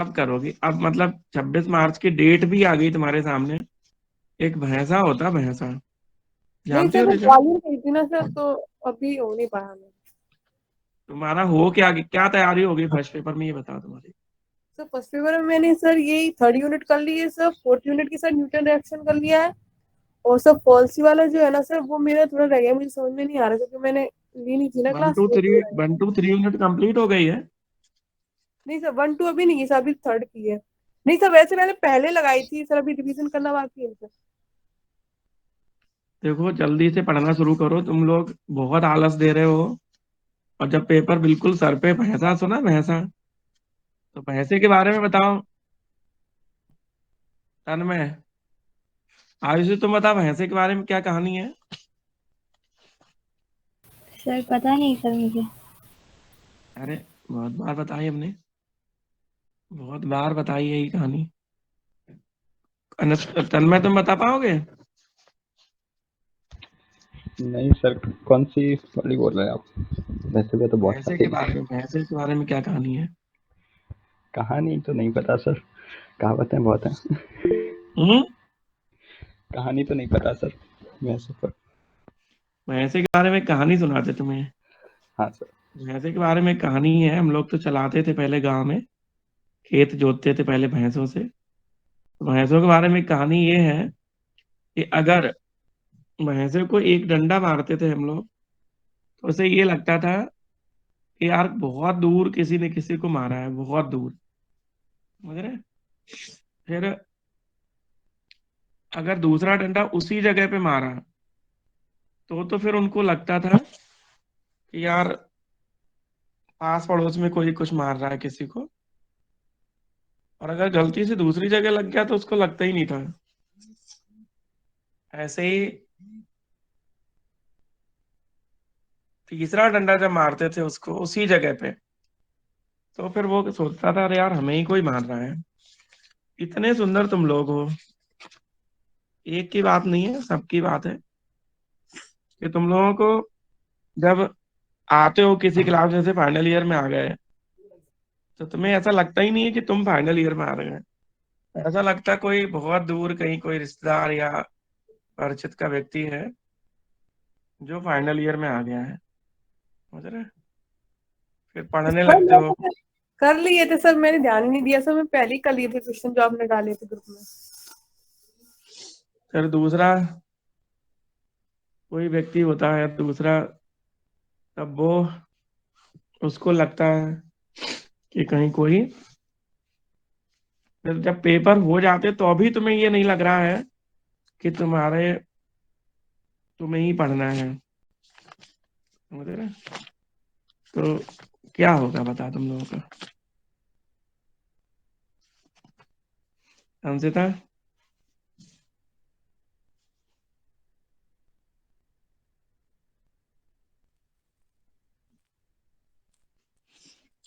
अब करोगी? अब मतलब 26 मार्च की डेट भी आ गई तुम्हारे सामने। एक भैंसा होता, भैंसा, नहीं जानती सर, हो मैं रिजल्ट? ग्वालियर गई थी ना सर, तो अभी हो नहीं पाया मैं। तुम्हारा हो क्या, क्या तैयारी होगी फर्स्ट पेपर में, ये बताओ तुम्हारी। सर फर्स्ट पेपर में मैंने सर यही थर्ड यूनिट कर ली है सर, फोर्थ यूनिट की सर न्यूटन रिएक्शन कर लिया है। और सर फॉल्सी वाला जो है ना सर, वो मेरा थोड़ा रह गया, मुझे समझ में नहीं आ रहा क्योंकि मैंने ली नहीं थी ना वन क्लास, टू वो थ्री थोड़ा रह गया। 1 2 3 यूनिट कंप्लीट हो गई है। नहीं सर, 1 2 अभी नहीं है सर, अभी थर्ड की है। नहीं सर, वैसे मैंने पहले लगाई थी सर, अभी रिवीजन करना बाकी है सर। देखो जल्दी से पढ़ना शुरू करो, तुम लोग बहुत आलस दे रहे हो। और जब पेपर बिल्कुल सर पे, भैंसा सुना, भैंसा, तो भैंसे के बारे में बताओ। तन्मय, आयुषी तुम बता, भैंसे के बारे में क्या कहानी है? सर पता नहीं सर मुझे। अरे बहुत बार बताई हमने, बहुत बार बताई यही कहानी। तन्मय तुम बता पाओगे? नहीं सर, कौन सी वाली बोल रहे हैं आप? वैसे भी तो बहुत भैंसे सारी के बारे है। में, भैंसे के बारे में क्या कहानी है? कहानी तो नहीं पता सर, कहावतें बहुत हैं। हम्म। कहानी तो नहीं पता सर, वैसे पर। भैंसे के बारे में कहानी सुनाते तुम्हें? हाँ सर। भैंसे के बारे में कहानी है, हम लोग तो चलाते थे पहले गांव में, खेत जोतते थे पहले भैंसों से। तो भैंसों के बारे में कहानी ये है कि अगर भैंसे को एक डंडा मारते थे हम लोग, तो उसे ये लगता था कि यार बहुत दूर किसी ने किसी को मारा है, बहुत दूर, समझ रहे? फिर अगर दूसरा डंडा उसी जगह पे मारा, तो फिर उनको लगता था कि यार पास पड़ोस में कोई कुछ मार रहा है किसी को। और अगर गलती से दूसरी जगह लग गया तो उसको लगता ही नहीं था। ऐसे ही तीसरा डंडा जब मारते थे उसको उसी जगह पे, तो फिर वो सोचता था अरे यार हमें ही कोई मार रहा है। इतने सुंदर तुम लोग हो। एक की बात नहीं है, सबकी बात है कि तुम लोगों को जब आते हो किसी क्लास, जैसे फाइनल ईयर में आ गए, तो तुम्हें ऐसा लगता ही नहीं है कि तुम फाइनल ईयर में आ रहे हैं। ऐसा लगता है कोई बहुत दूर कहीं कोई रिश्तेदार या परिचित का व्यक्ति है जो फाइनल ईयर में आ गया है, समझ रहे? फिर पढ़ने सर लगते हो। मैंने कर लिए थे सर, मैंने ध्यान ही नहीं दिया सर, मैं पहले ही कर लिए थे क्वेश्चन जो आपने डाले थे ग्रुप में। फिर दूसरा कोई व्यक्ति होता है दूसरा, तब वो, उसको लगता है कि कहीं कोई, फिर जब पेपर हो जाते तो अभी तुम्हें ये नहीं लग रहा है कि तुम्हें ही पढ़ना है, समझ रहे? तो क्या होगा बता तुम लोगों का? अंशिता,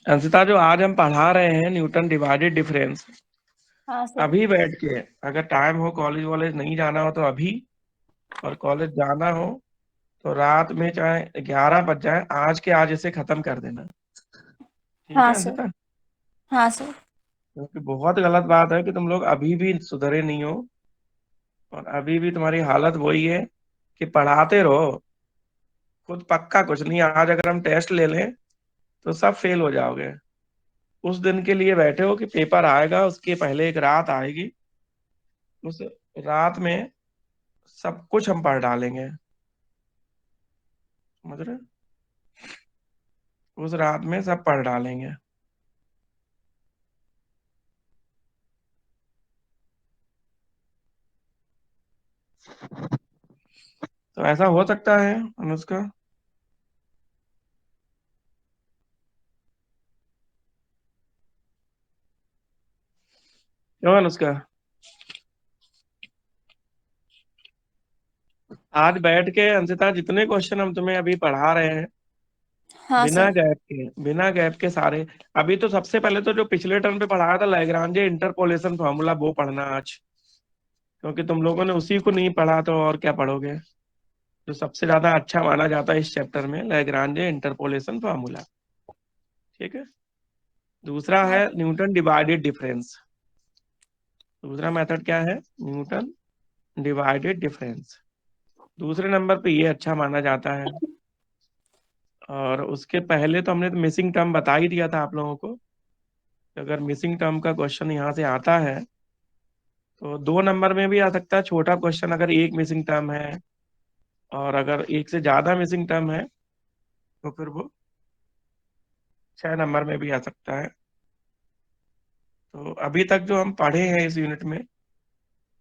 अंशिता, जो आज हम पढ़ा रहे हैं न्यूटन डिवाइडेड डिफरेंस, हाँ सर। अभी बैठ के, अगर टाइम हो, कॉलेज वॉलेज नहीं जाना हो तो अभी, और कॉलेज जाना हो तो रात में चाहे 11 बज जाए, आज के आज इसे खत्म कर देना। ठीक हाँ है सर। अंशिता? हाँ सर। क्योंकि बहुत गलत बात है कि तुम लोग अभी भी सुधरे नहीं हो, और अभी भी तुम्हारी हालत वही है कि पढ़ाते रहो, खुद पक्का कुछ नहीं। आज अगर हम टेस्ट ले लें तो सब फेल हो जाओगे। उस दिन के लिए बैठे हो कि पेपर आएगा, उसके पहले एक रात आएगी, उस रात में सब कुछ हम पढ़ डालेंगे, समझ रहे? उस रात में सब पढ़ डालेंगे। तो ऐसा हो सकता है अनुष्का? क्यों अनुष्का? आज बैठ के अंशिता जितने क्वेश्चन हम तुम्हें अभी पढ़ा रहे हैं, हाँ बिना सर। गैप के, बिना गैप के सारे। अभी तो सबसे पहले तो जो पिछले टर्म पे पढ़ाया था लैग्रांजे इंटरपोलेशन फार्मूला, वो पढ़ना आज, क्योंकि तुम लोगों ने उसी को नहीं पढ़ा तो और क्या पढ़ोगे? जो सबसे ज्यादा अच्छा माना जाता है इस चैप्टर में, लैग्रांजे इंटरपोलेशन फार्मूला। ठीक है? दूसरा है न्यूटन डिवाइडेड डिफरेंस। दूसरा मेथड क्या है? Newton divided difference. दूसरे नंबर पे ये अच्छा माना जाता है। और उसके पहले तो हमने तो मिसिंग टर्म बता ही दिया था आप लोगों को। अगर मिसिंग टर्म का क्वेश्चन यहाँ से आता है तो 2 नंबर में भी आ सकता है छोटा क्वेश्चन, अगर एक मिसिंग टर्म है। और अगर एक से ज्यादा मिसिंग टर्म है तो फिर वो 6 नंबर में भी आ सकता है। तो अभी तक जो हम पढ़े हैं इस यूनिट में,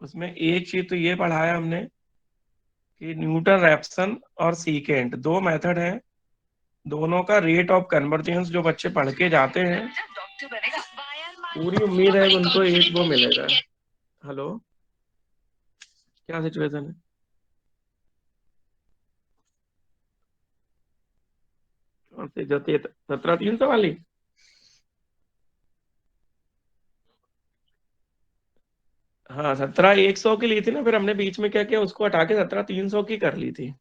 उसमें एक चीज तो ये पढ़ाया हमने कि न्यूटन रैप्सन और सीकेंट 2 मेथड हैं। दोनों का रेट ऑफ कन्वर्जेंस जो बच्चे पढ़ के जाते हैं, पूरी उम्मीद है कि उनको एक वो मिलेगा। हेलो, क्या सिचुएशन है? कौन सी जो 17,300 वाली? हाँ, 17,100 की ली थी ना, फिर हमने बीच में क्या किया, उसको हटा के 17,300 की कर ली थी।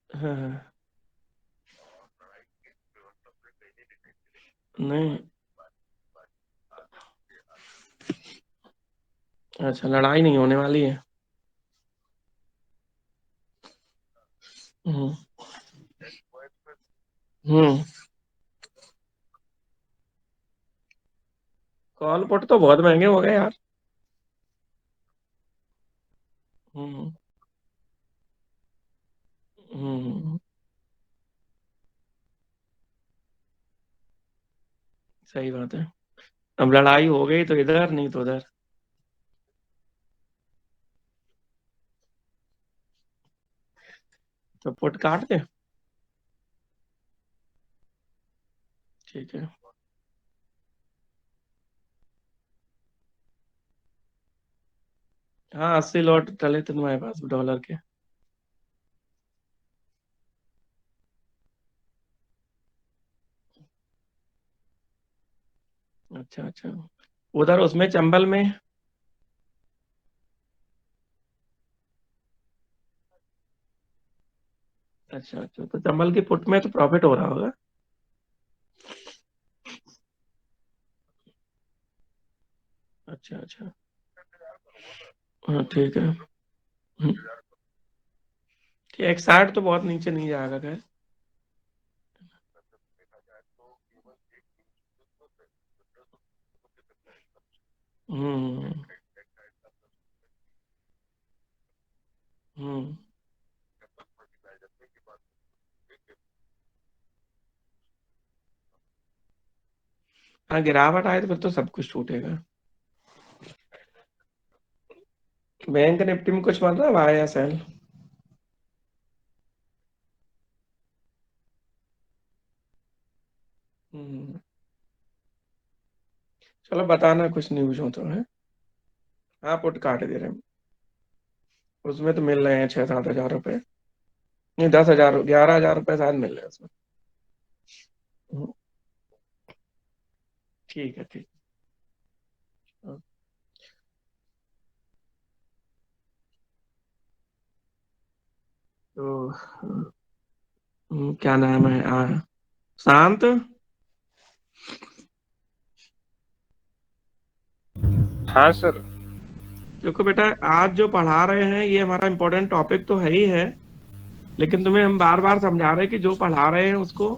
हाँ हाँ। नहीं, अच्छा, लड़ाई नहीं होने वाली है। हम्म हम्म। कॉल पुट तो बहुत महंगे हो गए यार। हम्म हम्म। सही बात है। अब लड़ाई हो गई तो इधर, नहीं तो उधर। तो पुट काट दे। ठीक है। हाँ, 80 लॉट डले थे तुम्हारे पास डॉलर के। अच्छा अच्छा। उधर उसमें चंबल में। अच्छा अच्छा, तो चंबल की पुट में तो प्रॉफिट हो रहा होगा। अच्छा अच्छा। हाँ ठीक है। 61 तो बहुत नीचे नहीं जाएगा खैर। हम्म हम्म। हाँ, गिरावट आए तो फिर तो सब कुछ टूटेगा। बैंक निफ्टी में कुछ मतलब आया या सेल? हम्म। चलो बताना कुछ न्यूज हो तो है। हाँ, पुट काट दे रहे हैं। उसमें तो मिल रहे हैं 6-7 हजार रुपए। नहीं, 10 हजार, 11 हजार रुपए शायद मिल रहे हैं उसमें। हम्म, ठीक है ठीक। हाँ, तो क्या नाम है? शांत। हाँ सर। देखो बेटा, आज जो पढ़ा रहे हैं ये हमारा इम्पोर्टेंट टॉपिक तो है ही है, लेकिन तुम्हें हम बार बार समझा रहे हैं कि जो पढ़ा रहे हैं उसको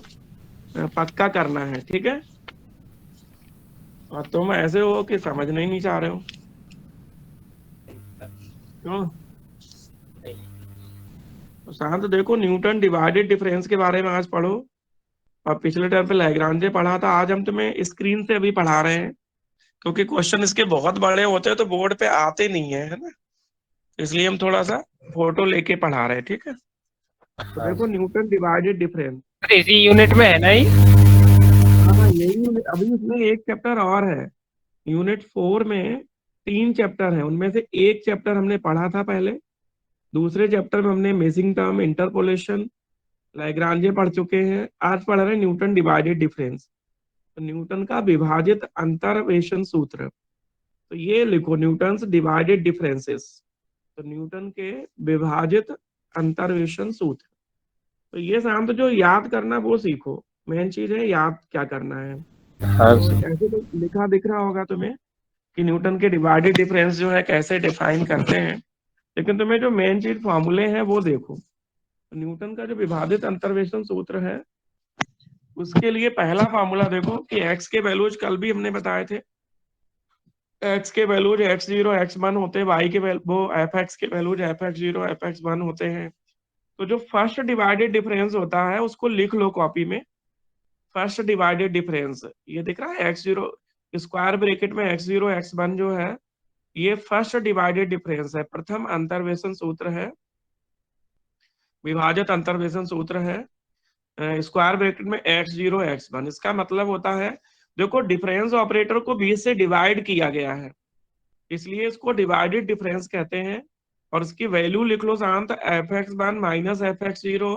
पक्का करना है, ठीक है? और तुम ऐसे हो कि समझना ही नहीं चाह रहे हो। क्यों? तो शांत देखो, न्यूटन डिवाइडेड डिफरेंस के बारे में आज पढ़ो। और पिछले टाइम पे लैग्रांजे पढ़ा था, आज हम तुम्हें स्क्रीन से अभी पढ़ा रहे हैं, क्योंकि क्वेश्चन इसके बहुत बड़े होते हैं तो बोर्ड पे आते नहीं है, है ना? इसलिए हम थोड़ा सा फोटो लेके पढ़ा रहे हैं, ठीक है? तो हाँ देखो, न्यूटन डिवाइडेड डिफरेंस। सर, इसी यूनिट में है ना ये? हाँ हाँ, यही अभी इसमें एक चैप्टर और है। यूनिट 4 में 3 चैप्टर हैं, उनमें से एक चैप्टर हमने पढ़ा था पहले। दूसरे चैप्टर में हमने मिसिंग टर्म, इंटरपोलेशन, लैग्रांजे पढ़ चुके हैं। आज पढ़ रहे हैं न्यूटन डिवाइडेड डिफरेंस। तो न्यूटन का विभाजित अंतर्वेशन सूत्र। तो ये लिखो, न्यूटन डिवाइडेड डिफरेंसेस। तो न्यूटन के विभाजित अंतर्वेशन सूत्र। तो ये शांत जो याद करना वो सीखो, मेन चीज है याद क्या करना है। हाँ तो सर। ऐसे तो लिखा दिख रहा होगा तुम्हें कि न्यूटन के डिवाइडेड डिफरेंस जो है कैसे डिफाइन करते हैं, लेकिन तुम्हें जो मेन चीज फॉर्मूले हैं वो देखो। तो न्यूटन का जो विभाजित अंतर्वेशन सूत्र है उसके लिए पहला फार्मूला देखो कि एक्स के वैल्यूज कल भी हमने बताए थे, एक्स के वैल्यूज x0 x1 होते हैं, वाई के वो एफ एक्स के वैल्यूज f(x0) f(x1) होते हैं। तो जो फर्स्ट डिवाइडेड डिफरेंस होता है उसको लिख लो कॉपी में। फर्स्ट डिवाइडेड डिफरेंस ये दिख रहा है x0 स्क्वायर ब्रैकेट में x0 x1 जो है ये फर्स्ट डिवाइडेड डिफरेंस है, प्रथम अंतर्वेशन सूत्र है, विभाजित अंतर्वेशन सूत्र है स्क्वायर ब्रैकेट में x0 x1। इसका मतलब होता है देखो डिफरेंस ऑपरेटर को 20 से डिवाइड किया गया है इसलिए इसको डिवाइडेड डिफरेंस कहते हैं। और इसकी वैल्यू लिख लो शांत f(x1) minus f(x0)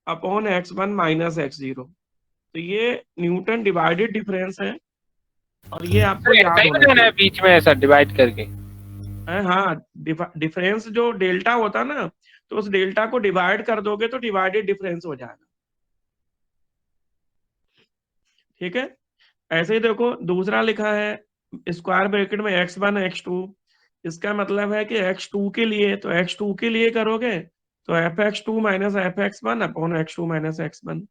upon x1 minus x0। तो ये न्यूटन डिवाइडेड डिफरेंस है और ये आपको सर ऐसा याद ही होना बनाना है चाहिए। बीच में ऐसा डिवाइड करके? हाँ, डिफरेंस जो डेल्टा होता ना तो उस डेल्टा को डिवाइड कर दोगे तो डिवाइडेड डिफरेंस हो जाएगा। ठीक है, ऐसे ही देखो दूसरा लिखा है स्क्वायर ब्रैकेट में x1 x2। इसका मतलब है कि x2 के लिए, तो x2 के लिए करोगे तो f(x2) minus f(x1) upon x2 minus x1।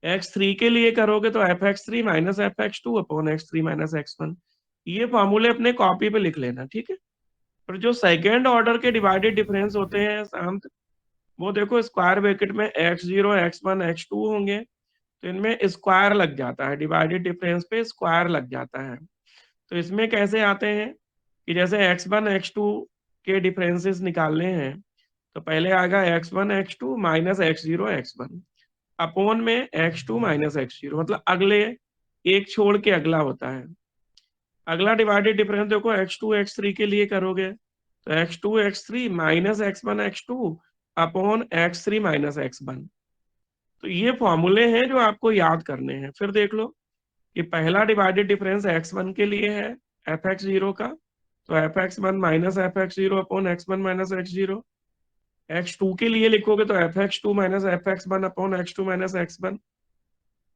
x3 के लिए करोगे तो f(x3) minus f(x2) upon x3 minus x1। ये फॉर्मूले अपने कॉपी पे लिख लेना, ठीक है। पर जो सेकेंड ऑर्डर के डिवाइडेड डिफरेंस होते हैं शांत, वो देखो स्क्वायर ब्रैकेट में x0 x1 x2 होंगे तो इनमें स्क्वायर लग जाता है, डिवाइडेड डिफरेंस पे स्क्वायर लग जाता है। तो इसमें कैसे आते हैं कि जैसे x1 x2 के डिफरेंसेस निकालने हैं तो पहले आएगा x1 x2 minus x0 x1 upon में x2 माइनस x0, मतलब अगले एक छोड़ के अगला होता है। अगला डिवाइडेड डिफरेंस देखो x2 x3 के लिए करोगे तो x2 x3 minus x1 x2 upon x3 minus x1। तो ये फॉर्मूले हैं जो आपको याद करने हैं। फिर देख लो कि पहला डिवाइडेड डिफरेंस x1 के लिए है f(x0) का, तो f(x1) minus f(x0) upon x1 minus x0। x2 के लिए लिखोगे तो f(x2) minus f(x1) upon x2 minus x1।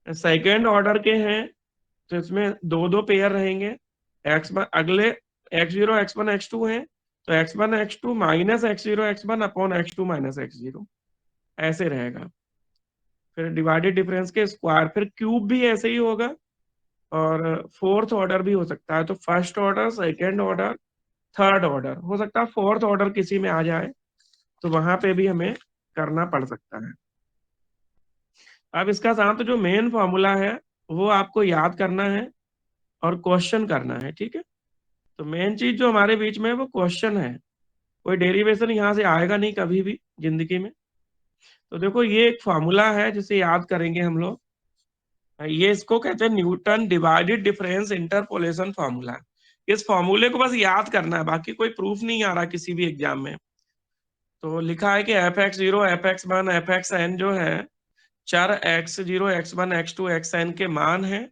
Second order के हैं तो इसमें दो दो पेयर रहेंगे, x1 अगले x0 x1 x2 है तो x1 x2 minus x0 x1 upon x2 minus x0 ऐसे रहेगा। फिर डिवाइडेड डिफरेंस के स्क्वायर, फिर क्यूब भी ऐसे ही होगा और फोर्थ ऑर्डर भी हो सकता है। तो first order, second order, third order, हो सकता है फोर्थ ऑर्डर किसी में आ जाए तो वहां पे भी हमें करना पड़ सकता है। अब इसका साथ जो मेन फॉर्मूला है वो आपको याद करना है और क्वेश्चन करना है, ठीक है। तो मेन चीज जो हमारे बीच में है वो क्वेश्चन है, कोई डेरिवेशन यहाँ से आएगा नहीं कभी भी जिंदगी में। तो देखो ये एक फॉर्मूला है जिसे याद करेंगे हम लोग, ये इसको कहते हैं Newton divided difference interpolation formula. इस फॉर्मूले को बस याद करना है, बाकी कोई प्रूफ नहीं आ रहा किसी भी एग्जाम में। तो लिखा है कि f(x0) f(x1) f(xn) जो है चर x0 x1 x2 xn के मान है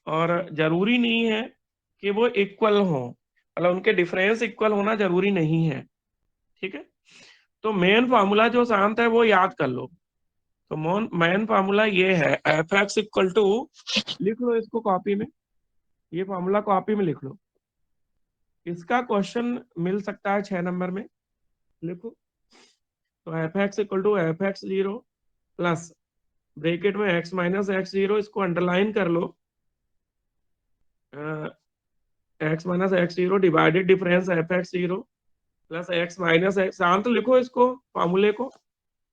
और जरूरी नहीं है कि वो इक्वल हो, मतलब उनके डिफरेंस इक्वल होना जरूरी नहीं है, ठीक है। तो मेन फार्मूला जो शांत है वो याद कर लो। तो मेन फार्मूला ये है f(x) इक्वल टू, लिख लो इसको कॉपी में, ये फार्मूला कॉपी में लिख लो। इसका क्वेश्चन मिल सकता है 6 नंबर में, लिखो। तो f(x) equal to f(x0) plus bracket में x माइनस x0, इसको अंडरलाइन कर लो, x minus x0 divided difference f(x0) plus x minus x, Shant लिखो इसको फार्मूले को,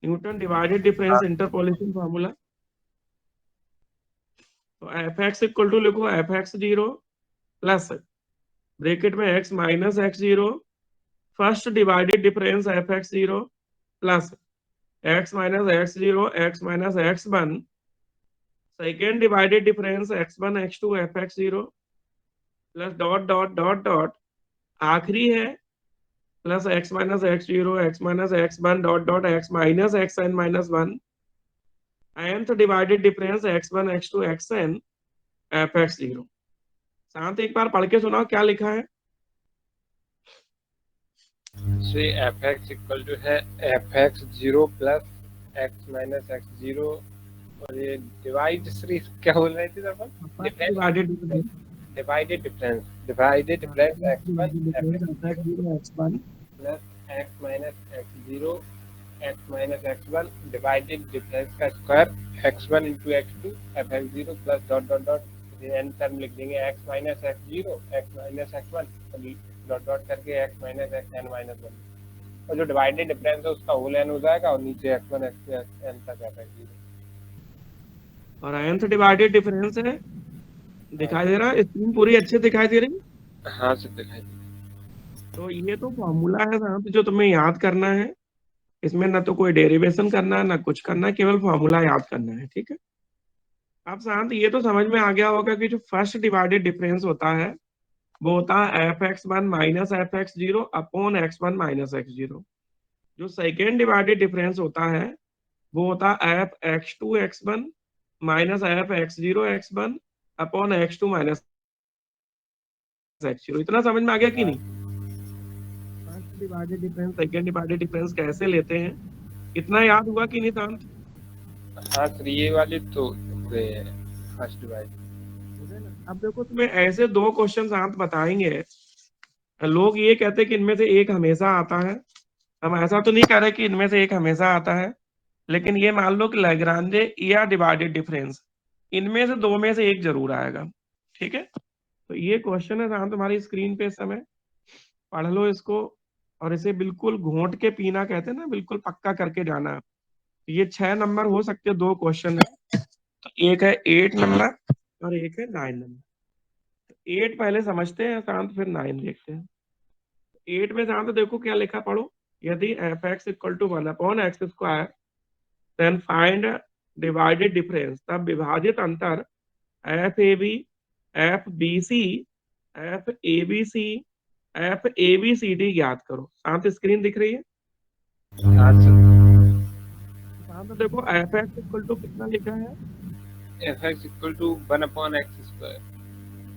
Newton divided difference interpolation formula. तो f(x) इक्वल टू लिखो f(x0) प्लस ब्रैकेट में x minus x0 first divided difference f(x0) plus x minus x0 x minus x1 second divided difference x1 x2 f(x0) plus dot dot dot dot आखिरी है plus x minus x0 x minus x1 dot dot x minus xn minus 1 nth divided difference x1 x2 xn f(x0). शांत एक बार पढ़ के सुनाओ क्या लिखा है। से f(x) इक्वल टू है f(x0) plus x minus x zero, और ये डिवाइड श्री क्या बोल रहे थे अपन? Divided divided difference, divided difference x one x1 plus x minus x zero, x minus x one divided difference का square x one into x two f x zero plus dot dot dot n term लिख देंगे x minus x zero x minus x one dot dot करके x minus x N minus one, और जो divided difference है उसका whole N हो जाएगा और नीचे एक्स वन एक्स एन तक एफ एक्स जीरो। और nth डिवाइडेड डिफरेंस है, दिखाई दे रहा है? स्क्रीन पूरी अच्छे दिखाई दे रही है? हाँ सर दिखाई दे। तो ये तो फॉर्मूला है साहब जो तुम्हें याद करना है। इसमें ना तो कोई डेरिवेशन करना है ना कुछ करना है, केवल फॉर्मूला याद करना है, ठीक है। अब शांत ये तो समझ में आ गया होगा कि जो फर्स्ट डिवाइडेड डिफरेंस होता है वो होता है f x one minus f x zero upon x one minus x zero. जो सेकेंड डिवाइडेड डिफरेंस होता है वो होता है f x two x one minus f x zero x one upon x two minus x zero. इतना समझ में आ गया कि नहीं? First divided difference second divided difference कैसे लेते हैं, इतना याद हुआ कि नहीं शांत? हाँ सर ये वाले तो हुए हैं फर्स्ट डिवाइड। अब देखो तुम्हें ऐसे दो क्वेश्चन शांत बताएंगे, लोग ये कहते हैं कि इनमें से एक हमेशा आता है। हम ऐसा तो नहीं कह रहे कि इनमें से एक हमेशा आता है, लेकिन ये मान लो कि लैग्रांजे या डिवाइडेड डिफरेंस, इनमें से दो में से एक जरूर आएगा, ठीक है। तो ये क्वेश्चन है शांत तुम्हारी स्क्रीन पे इस समय, पढ़ लो इसको और इसे बिल्कुल घोंट के पीना कहते हैं ना, बिल्कुल पक्का करके जाना। ये 6 नंबर हो सकते हैं, दो क्वेश्चन है, तो एक है 8 नंबर और एक है 9 नंबर। 8 पहले समझते हैं शांत, फिर 9 देखते हैं। 8 में शांत देखो क्या लिखा, पढ़ो। यदि f x equal to one upon x square then find divided difference, तब विभाजित अंतर f a b, f b c, f a b c, f a b c d ज्ञात करो। शांत स्क्रीन दिख रही है? हाँ सर। शांत देखो एफ एक्स इक्वल टू कितना लिखा है, f x equal to one upon x square.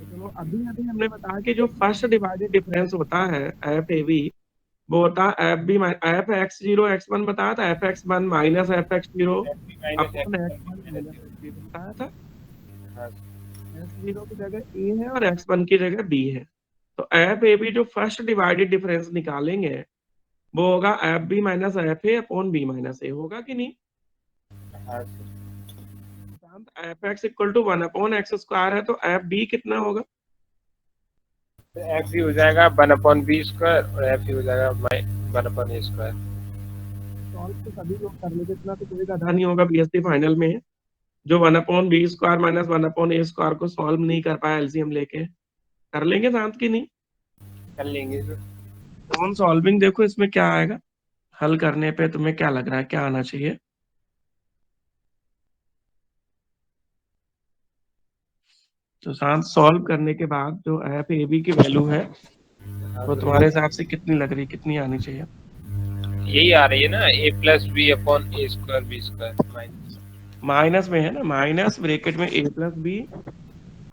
चलो अभी अभी हमने बताया कि जो फर्स्ट डिवाइडेड डिफरेंस होता है एफ ए बी, वो होता है f b f x zero x one बताया था, f x one minus f x zero upon x one minus x zero बताया था। हाँ एक्स जीरो की जगह ए है और एक्स वन की जगह बी है। तो एफ ए बी जो फर्स्ट डिवाइडेड डिफरेंस निकालेंगे वो होगा f b minus f a upon b minus a, होगा कि नहीं? हाँ sir. F x equal to one upon x square है, तो एफ बी कितना होगा? एफ भी हो जाएगा वन अपॉन बी स्क्वायर और एफ भी हो जाएगा one upon a square. Solve तो सभी लोग कर लेते, इतना तो कोई गधा नहीं होगा बीएससी फाइनल में जो one upon b square minus one upon a square को सॉल्व नहीं कर पाया एलसीएम लेके। कर लेंगे शांत की नहीं? कर लेंगे सर। ऑन सॉल्विंग देखो इसमें क्या आएगा, हल करने पे तुम्हें क्या लग रहा है क्या आना चाहिए? तो शांत सॉल्व करने के बाद जो एफ ए बी की वैल्यू है वो तुम्हारे हिसाब से कितनी लग रही, कितनी आनी चाहिए? यही आ रही है ना, a plus b upon a square b square minus. Minus में है ना, माइनस ब्रैकेट में a plus b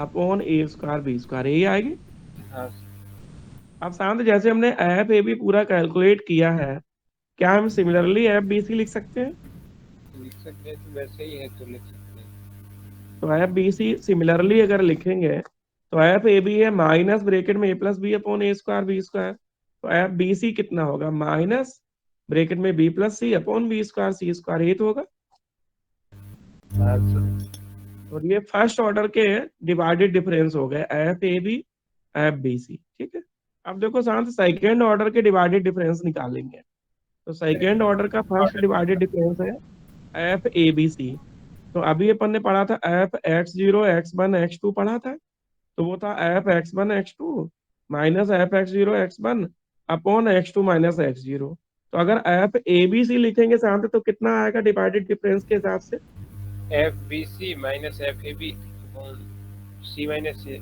upon a square b square, यही आएगी। हाँ अब शांत जैसे हमने एफ ए बी पूरा कैलकुलेट किया है, क्या हम सिमिलरली एफ बी सी लिख सकते हैं? लिख सकते हैं, तो वैसे ही है तो लिख सकते हैं। तो एफ बी सी सिमिलरली अगर लिखेंगे तो एफ ए बी है माइनस ब्रैकेट में a plus b upon a square b square, तो एफ बी सी कितना होगा? माइनस ब्रैकेट में b plus c upon b square c square, ये तो होगा। हाँ सर। और ये फर्स्ट ऑर्डर के डिवाइडेड डिफरेंस हो गए f a b f b c, ठीक है। अब देखो शांत सेकेंड ऑर्डर के डिवाइडेड डिफरेंस निकालेंगे, तो सेकेंड ऑर्डर का फर्स्ट डिवाइडेड डिफरेंस है एफ ए बी सी। तो अभी अपन ने पढ़ा था f x zero x one x two पढ़ा था, तो वो था f x one x two minus f x zero x one upon x two minus x zero. तो अगर एफ ए बी सी लिखेंगे साथ तो कितना आएगा डिवाइडेड डिफरेंस के हिसाब से? F b c minus f a b upon c minus a.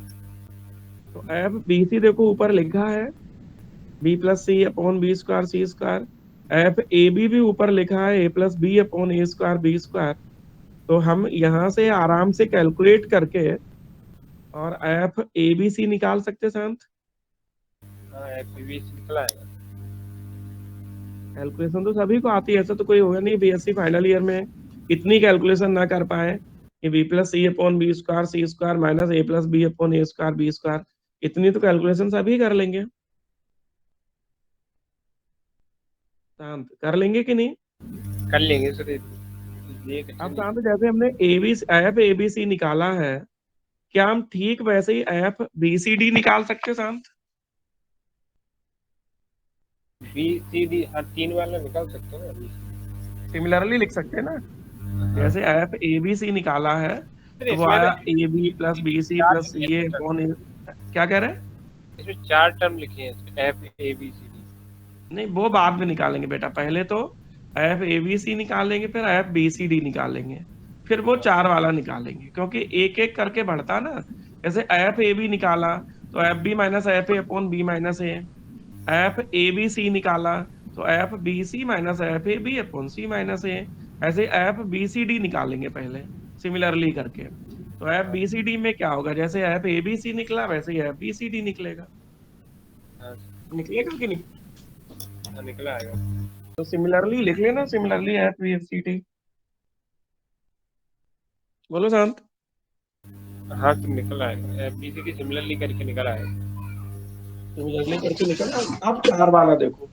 तो एफ बी सी देखो ऊपर लिखा है b plus c upon b square c square, f a b भी ऊपर लिखा है a plus b upon a square b square. तो हम यहाँ से आराम से कैलकुलेट करके और एफ ए बी सी निकाल सकते शांत। हाँ एफ बी सी निकला है। कैलकुलेशन तो सभी को आती है, ऐसा तो कोई होगा नहीं बीएससी फाइनल ईयर में इतनी कैलकुलेशन ना कर पाए कि B plus c upon b square c square minus A plus b upon a square b square, इतनी तो कैलकुलेशन सभी कर लेंगे। शांत, कर लेंगे कि नहीं? कर लेंगे सर, ये अब शांत, जैसे हमने एफ एबीसी निकाला है, क्या हम ठीक वैसे ही एफ बीसीडी निकाल सकते हैं शांत? बी सी डी हर 3 वाला निकाल सकते हो ना। सिमिलरली लिख सकते हैं ना, जैसे एफ एबीसी निकाला है सर तो वो इसमें आया तो a b plus b c चार प्लस सी ए अपॉन ए। क्या कह रहे हैं? इसमें 4 टर्म लिखे हैं, f a b c d. नहीं, वो बाद में निकालेंगे बेटा, पहले तो एफ ए बी सी निकालेंगे, फिर एफ बी सी डी निकालेंगे, फिर वो 4 वाला निकालेंगे, क्योंकि एक एक करके बढ़ता ना। जैसे एफ ए बी निकाला तो f b minus f a upon b minus a, f a b c निकाला तो f b c minus f a b upon c minus a. ऐसे एफ बी सी डी निकालेंगे पहले similarly करके। तो f b c D में क्या होगा, जैसे एफ ए बी सी निकला वैसे ही एफ बी सी डी निकलेगा। हाँ निकलेगा कि नहीं? हाँ, निकला आएगा। तो सिमिलरली लिख लेना, similarly f b f c d. बोलो शांत। हाँ तो निकल आएगा, f b c d similarly करके निकल आएगा। सिमिलरली करके निकल। अब 4 वाला देखो,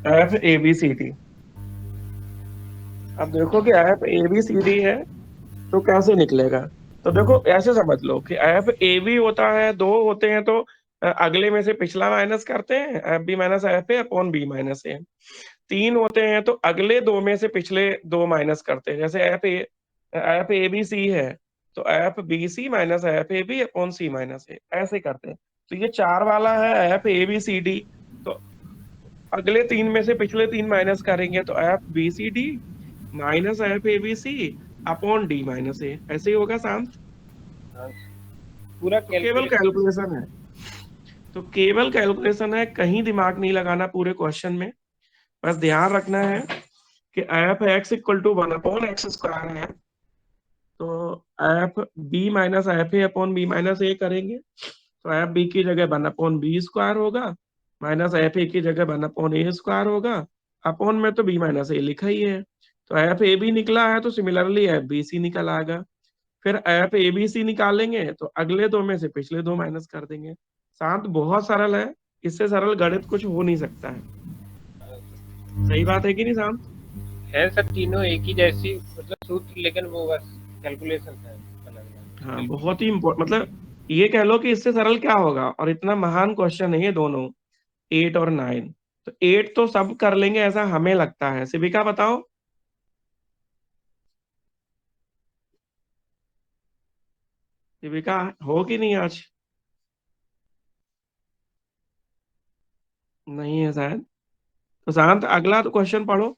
f a b c d. अब देखो कि f a b c d है तो कैसे निकलेगा। तो देखो ऐसे समझ लो कि एफ ए बी होता है, 2 होते हैं तो अगले में से पिछला माइनस करते हैं, f b minus f a upon b minus a. 3 होते हैं तो अगले 2 में से पिछले 2 माइनस करते हैं, जैसे एफ ए बी सी है तो f b c minus f a b upon c minus a, ऐसे करते हैं। तो ये 4 वाला है f a b c d, तो अगले 3 में से पिछले 3 माइनस करेंगे तो f b c d minus f a b c upon d minus a, ऐसे ही होगा शांत। हाँ, पूरा तो केवल कैलकुलेशन है, तो केवल कैलकुलेशन है, कहीं दिमाग नहीं लगाना पूरे क्वेश्चन में। बस ध्यान रखना है कि f x equal to 1 upon x square है, तो f b minus f a upon b minus a करेंगे तो एफ बी की जगह 1 अपॉन बी स्क्वायर होगा, माइनस एफ ए की जगह 1 अपॉन ए स्क्वायर होगा, अपॉन में तो बी माइनस ए लिखा ही है। तो एफ ए बी निकला है तो सिमिलरली एफ बी सी निकल आएगा। फिर एफ ए बी सी निकालेंगे तो अगले 2 में से पिछले 2 माइनस कर देंगे। शांत, बहुत सरल है, इससे सरल गणित कुछ हो नहीं सकता है। सही बात है कि नहीं शांत? है सर, तीनों एक ही जैसी मतलब सूत्र, लेकिन वो बस कैलकुलेशन है अलग। हाँ, बहुत ही इम्पोर्टेंट, मतलब ये कह लो कि इससे सरल क्या होगा, और इतना महान क्वेश्चन है ये दोनों, 8 और 9। तो 8 तो सब कर लेंगे ऐसा हमें लगता है। शिविका बताओ। शिविका हो कि नहीं आज? नहीं है शायद। तो शांत, अगला क्वेश्चन पढ़ो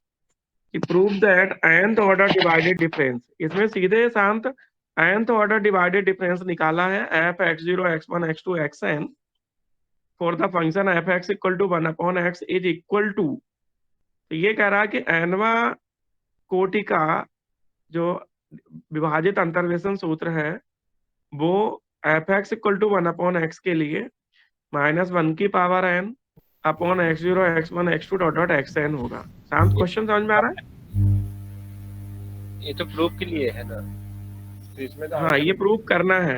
कि prove that nth order divided difference. इसमें सीधे शांत nth ऑर्डर डिवाइडेड डिफरेंस निकाला है, f x zero x one x two x n for the function f x equal to 1 upon x is equal to. तो ये कह रहा है कि एनवा कोटि का जो विभाजित अंतर्वेशन सूत्र है वो f x equal to 1 upon x के लिए -1 की power n upon x zero x one x two dot dot x n होगा। शांत, क्वेश्चन समझ में आ रहा है? ये तो प्रूफ के लिए है ना, तो इसमें तो हाँ, ये प्रूव करना है।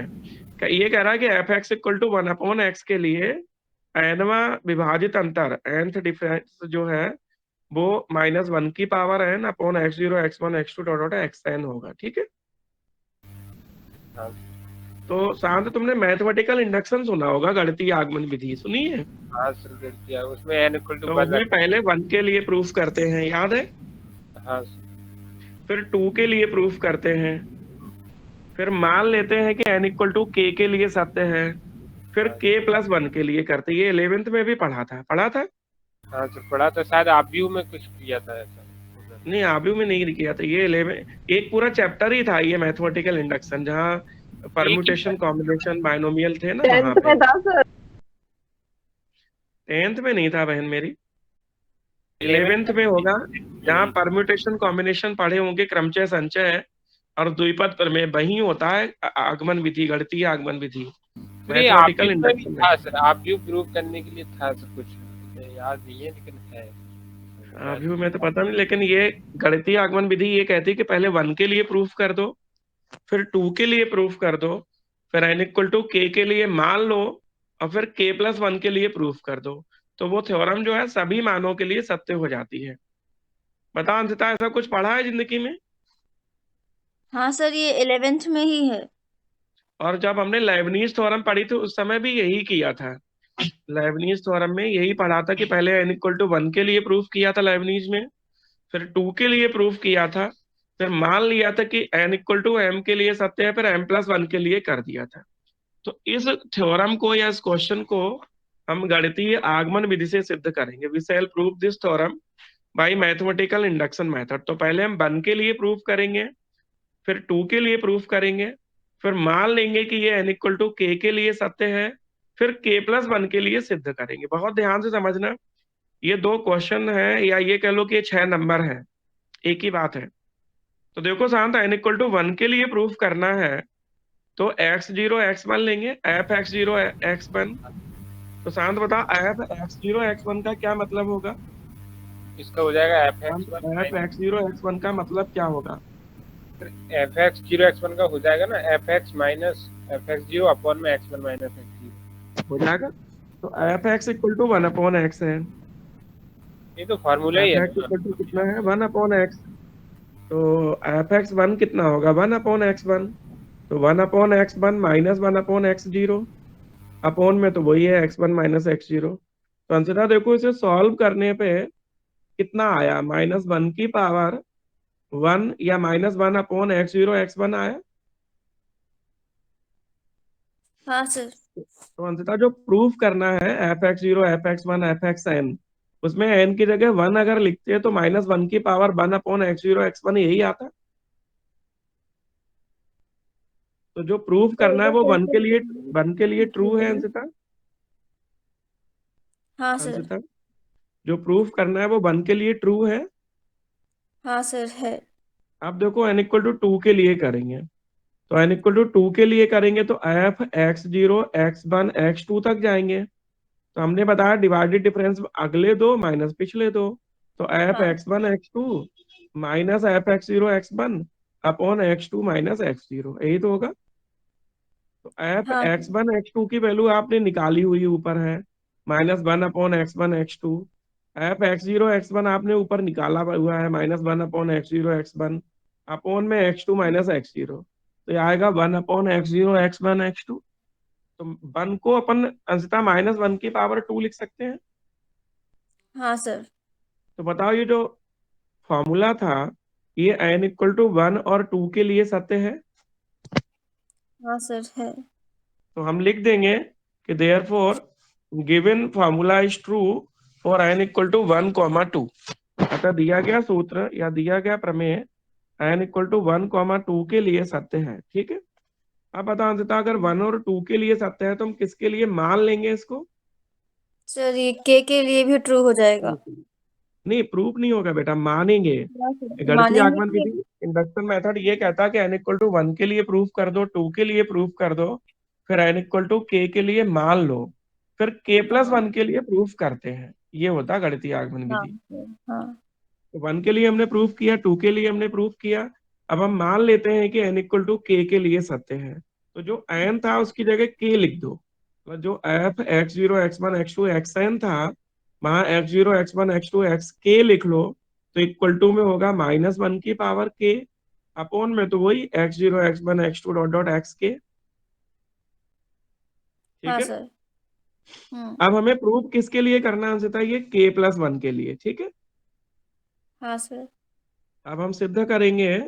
ये कह रहा है कि f x equal to 1 upon x के लिए एनवा विभाजित अंतर nth डिफरेंस जो है वो -1 की power n upon x zero x one x two dot dot x n होगा। ठीक है। हाँ। तो शांत, तुमने मैथमेटिकल इंडक्शन सुना होगा, गणितीय आगमन विधि सुनी है? हाँ सर, कर दिया उसमें n इक्वल टू तो उसमें पहले 1 के लिए प्रूफ करते हैं, याद है? हाँ फिर 2 के लिए प्रूफ करते हैं, फिर मान लेते हैं कि n इक्वल टू के लिए सत्य है, फिर k प्लस 1 के लिए करते हैं। ये 11th में भी पढ़ा था हाँ सर, पढ़ा था शायद, आप भी में कुछ किया था ऐसा। नहीं, आबू में नहीं किया था। ये 11 एक पूरा चैप्टर ही था ये मैथमेटिकल इंडक्शन, जहाँ परम्यूटेशन कॉम्बिनेशन बाइनोमियल थे ना, वहां 10th पे। में था सर। 10th में नहीं था बहन मेरी, 11th में होगा, जहाँ परम्यूटेशन कॉम्बिनेशन पढ़े होंगे, क्रमचय संचय और द्विपद पर में वही होता है आगमन विधि, गणितीय आगमन विधि, मैथमेटिकल इंडक्शन। हाँ सर, आप भी प्रूव करने के लिए था सब कुछ, मुझे याद नहीं है लेकिन है। अभी मैं तो पता नहीं, लेकिन ये गणितीय आगमन विधि ये कहती है कि पहले 1 के लिए प्रूफ कर दो, फिर 2 के लिए प्रूफ कर दो, फिर n इक्वल टू के लिए मान लो, और फिर k+1 के लिए प्रूफ कर दो। तो वो थ्योरम जो है सभी मानों के लिए सत्य हो जाती है। बता अंशिता, ऐसा कुछ पढ़ा है जिंदगी में? हाँ सर, ये 11th में ही है। और जब हमने लेबनीज थ्योरम पढ़ी थी उस समय भी यही किया था। लेबनीज थ्योरम में यही पढ़ा था कि पहले n इक्वल टू 1 के लिए प्रूफ किया था लेबनीज में, फिर 2 के लिए प्रूफ किया था, फिर मान लिया था कि n इक्वल टू m के लिए सत्य है, फिर m+1 के लिए कर दिया था। तो इस थ्योरम को या इस क्वेश्चन को हम गणितीय आगमन विधि से सिद्ध करेंगे। We shall prove this theorem by mathematical induction method. तो पहले हम 1 के लिए प्रूफ करेंगे, फिर 2 के लिए प्रूफ करेंगे, फिर मान लेंगे कि ये n इक्वल टू के लिए सत्य है, फिर k+1 के लिए सिद्ध करेंगे। बहुत ध्यान से समझना, ये 2 क्वेश्चन है, या ये कह लो कि ये 6 नंबर है, एक ही बात है। तो देखो शांत, n इक्वल टू 1 के लिए प्रूफ करना है तो x0 x1 लेंगे, f(x0 x1). तो शांत बता, f(x0 x1) का क्या मतलब होगा? इसका हो जाएगा f(x0 x1) का मतलब क्या होगा? fx0 x1 का हो जाएगा ना fx माइनस fx0 अपॉन में x1 माइनस x0 हो जाएगा। तो f(x) इक्वल टू 1/x है। ये तो फॉर्मूला ही है f(x) इक्वल टू कितना है? 1/x। तो f(x1) कितना होगा? 1/x1। तो 1/x1 माइनस 1/x0 अपॉन में तो वही है x1 माइनस x0। तो अंशतः देखो, इसे सॉल्व करने पे कितना आया? -1 की पावर 1 या -1/x0 x1 आया। हाँ सर। तो अंशतः जो प्रूफ करना है f(x0 f(x1 f(xn), उसमें n की जगह 1 अगर लिखते हैं तो -1 की पावर 1/x0 x1 यही आता। तो जो प्रूफ करना है वो 1 के लिए ट्रू है अंशतः। हाँ सर। अंशतः जो प्रूफ करना है वो 1 के लिए ट्रू है। हाँ सर है। अब देखो n इक्वल टू 2 के लिए करेंगे, तो n इक्वल टू 2 के लिए करेंगे तो f(x0 x1 x2) तक जाएंगे। तो हमने बताया डिवाइडेड डिफरेंस अगले दो माइनस पिछले दो। तो हाँ f(x1 x2) minus f(x0 x1) upon x2 minus x0, यही तो होगा। तो हाँ सर। f(x1 x2) की वैल्यू आपने निकाली हुई ऊपर है, -1/x1 x2। f(x0 x1) आपने ऊपर निकाला हुआ है, -1/x0 x1 अपॉन में x2 माइनस x0। तो ये आएगा 1/x0 x1 x2। तो 1 को अपन अंशतः -1 की पावर 2 लिख सकते हैं। हाँ सर। तो बताओ, ये जो फॉर्मूला था ये n इक्वल टू 1 और 2 के लिए सत्य है। हाँ सर है। तो हम लिख देंगे कि therefore given formula is true for n equal to 1, 2। अतः दिया गया सूत्र या दिया गया प्रमेय n इक्वल टू 1, 2 के लिए सत्य है। ठीक है। अब बता अंशतः, अगर 1 और 2 के लिए सत्य है तो हम किसके लिए मान लेंगे इसको? सर ये के लिए भी ट्रू हो जाएगा। नहीं, प्रूफ नहीं होगा बेटा, मानेंगे। हाँ सर, गणितीय मानेंगे आगमन कि विधि इंडक्शन मेथड ये कहता है कि n इक्वल टू 1 के लिए प्रूफ कर दो, 2 के लिए प्रूफ कर दो, फिर n इक्वल टू के लिए मान लो, फिर k+1 के लिए प्रूफ करते हैं। ये होता है गणितीय आगमन हाँ विधि। सर। हाँ। तो 1 के लिए हमने प्रूफ किया, 2 के लिए हमने प्रूफ किया। अब हम मान लेते हैं कि n इक्वल टू के लिए सत्य है। तो जो n था उसकी जगह k लिख दो। मतलब जो f(x0 x1 x2 xn) था, वहां x0 x1 x2 xk लिख लो। तो इक्वल टू में होगा -1 की पावर k अपॉन में तो वही x0 x1 x2 dot dot xk। ठीक हाँ है। सर। अब हमें प्रूफ किसके लिए करना है अंशतः? ये k+1 के लिए। ठीक है। हाँ सर। अब हम सिद्ध करेंगे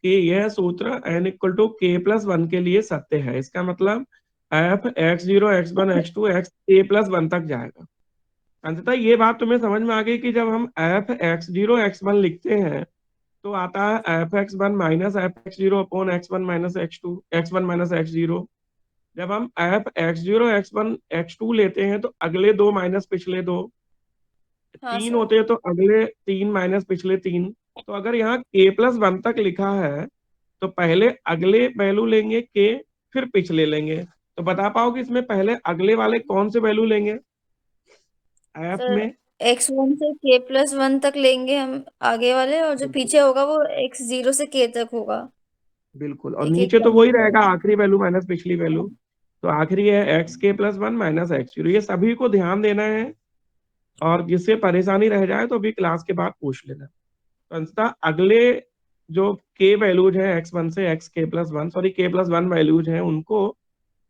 कि यह सूत्र n इक्वल टू k+1 के लिए सत्य है। इसका मतलब f(x0 x1 x2 xk+1 तक जाएगा। अंततः ये बात तुम्हें समझ में आ गई कि जब हम f(x0 x1) लिखते हैं तो आता है f(x1 minus f(x0 upon x1 minus x2 x1 minus x0)। जब हम f(x0 x1 x2) लेते हैं तो अगले दो माइनस पिछले दो, हाँ 3 सर। होते हैं तो अगले 3 माइनस पिछले 3। तो अगर यहाँ k+1 तक लिखा है तो पहले अगले वैल्यू लेंगे k, फिर पिछले लेंगे। तो बता पाओ कि इसमें पहले अगले वाले कौन से वैल्यू लेंगे f सर में? x1 से k+1 तक लेंगे हम आगे वाले, और जो बिल्कुल पीछे होगा वो x0 से k तक होगा। बिल्कुल, और एक एक नीचे तो वही करके। रहेगा, आखिरी वैल्यू माइनस पिछली वैल्यू। तो आखिरी है xk+1 माइनस x0। ये सभी को ध्यान देना है, और जिससे परेशानी रह जाए तो अभी क्लास के बाद पूछ लेना। तो अंततः अगले जो k वैल्यूज है x1 से xk+1, सॉरी k+1 वैल्यूज हैं, उनको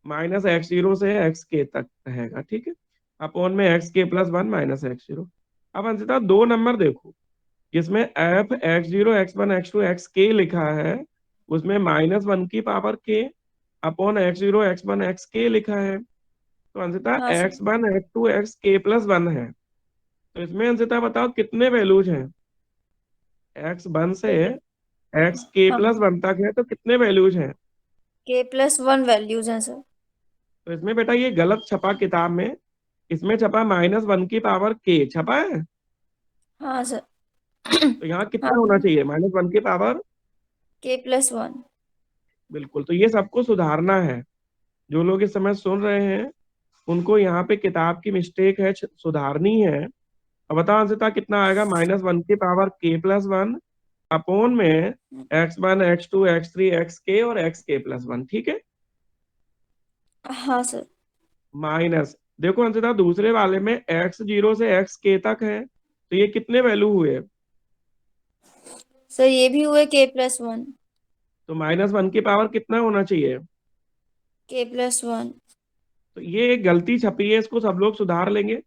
माइनस x0 से xk तक रहेगा, ठीक है, अपॉन में xk+1 माइनस x0। अब अंततः दो नंबर देखो, जिसमें f x0 x1 x2 xk लिखा है, उसमें -1 की power k upon x0 x1 xk लिखा है। तो अंततः हाँ सर। x1 x2 xk+1 है। तो इसमें अंततः बताओ कितने वैल्यूज हैं, x1 से हाँ, xk+1 तक है, तो कितने वैल्यूज हैं। k+1 वैल्यूज हैं सर। तो इसमें बेटा ये गलत छपा किताब में, इसमें छपा -1 की पावर k छपा है। हाँ सर। तो यहाँ हाँ कितना होना चाहिए, -1 की पावर। k+1। बिल्कुल, तो ये सबको सुधारना है। जो लोग इस समय सुन रहे हैं, उनको यहाँ पे किताब की मिस्टेक है, सुधारनी है। अब बताओ अंशता कितना आएगा, -1 की पावर k+1 अपॉन में x1 x2 x3 xk और xk+1, ठीक है। हाँ सर। माइनस, देखो अंशता दूसरे वाले में x0 से xk तक है, तो ये कितने वैल्यू हुए। सर ये भी हुए k+1। तो -1 की पावर कितना होना चाहिए। k+1। तो ये एक गलती छपी है, इसको सब लोग सुधार लेंगे।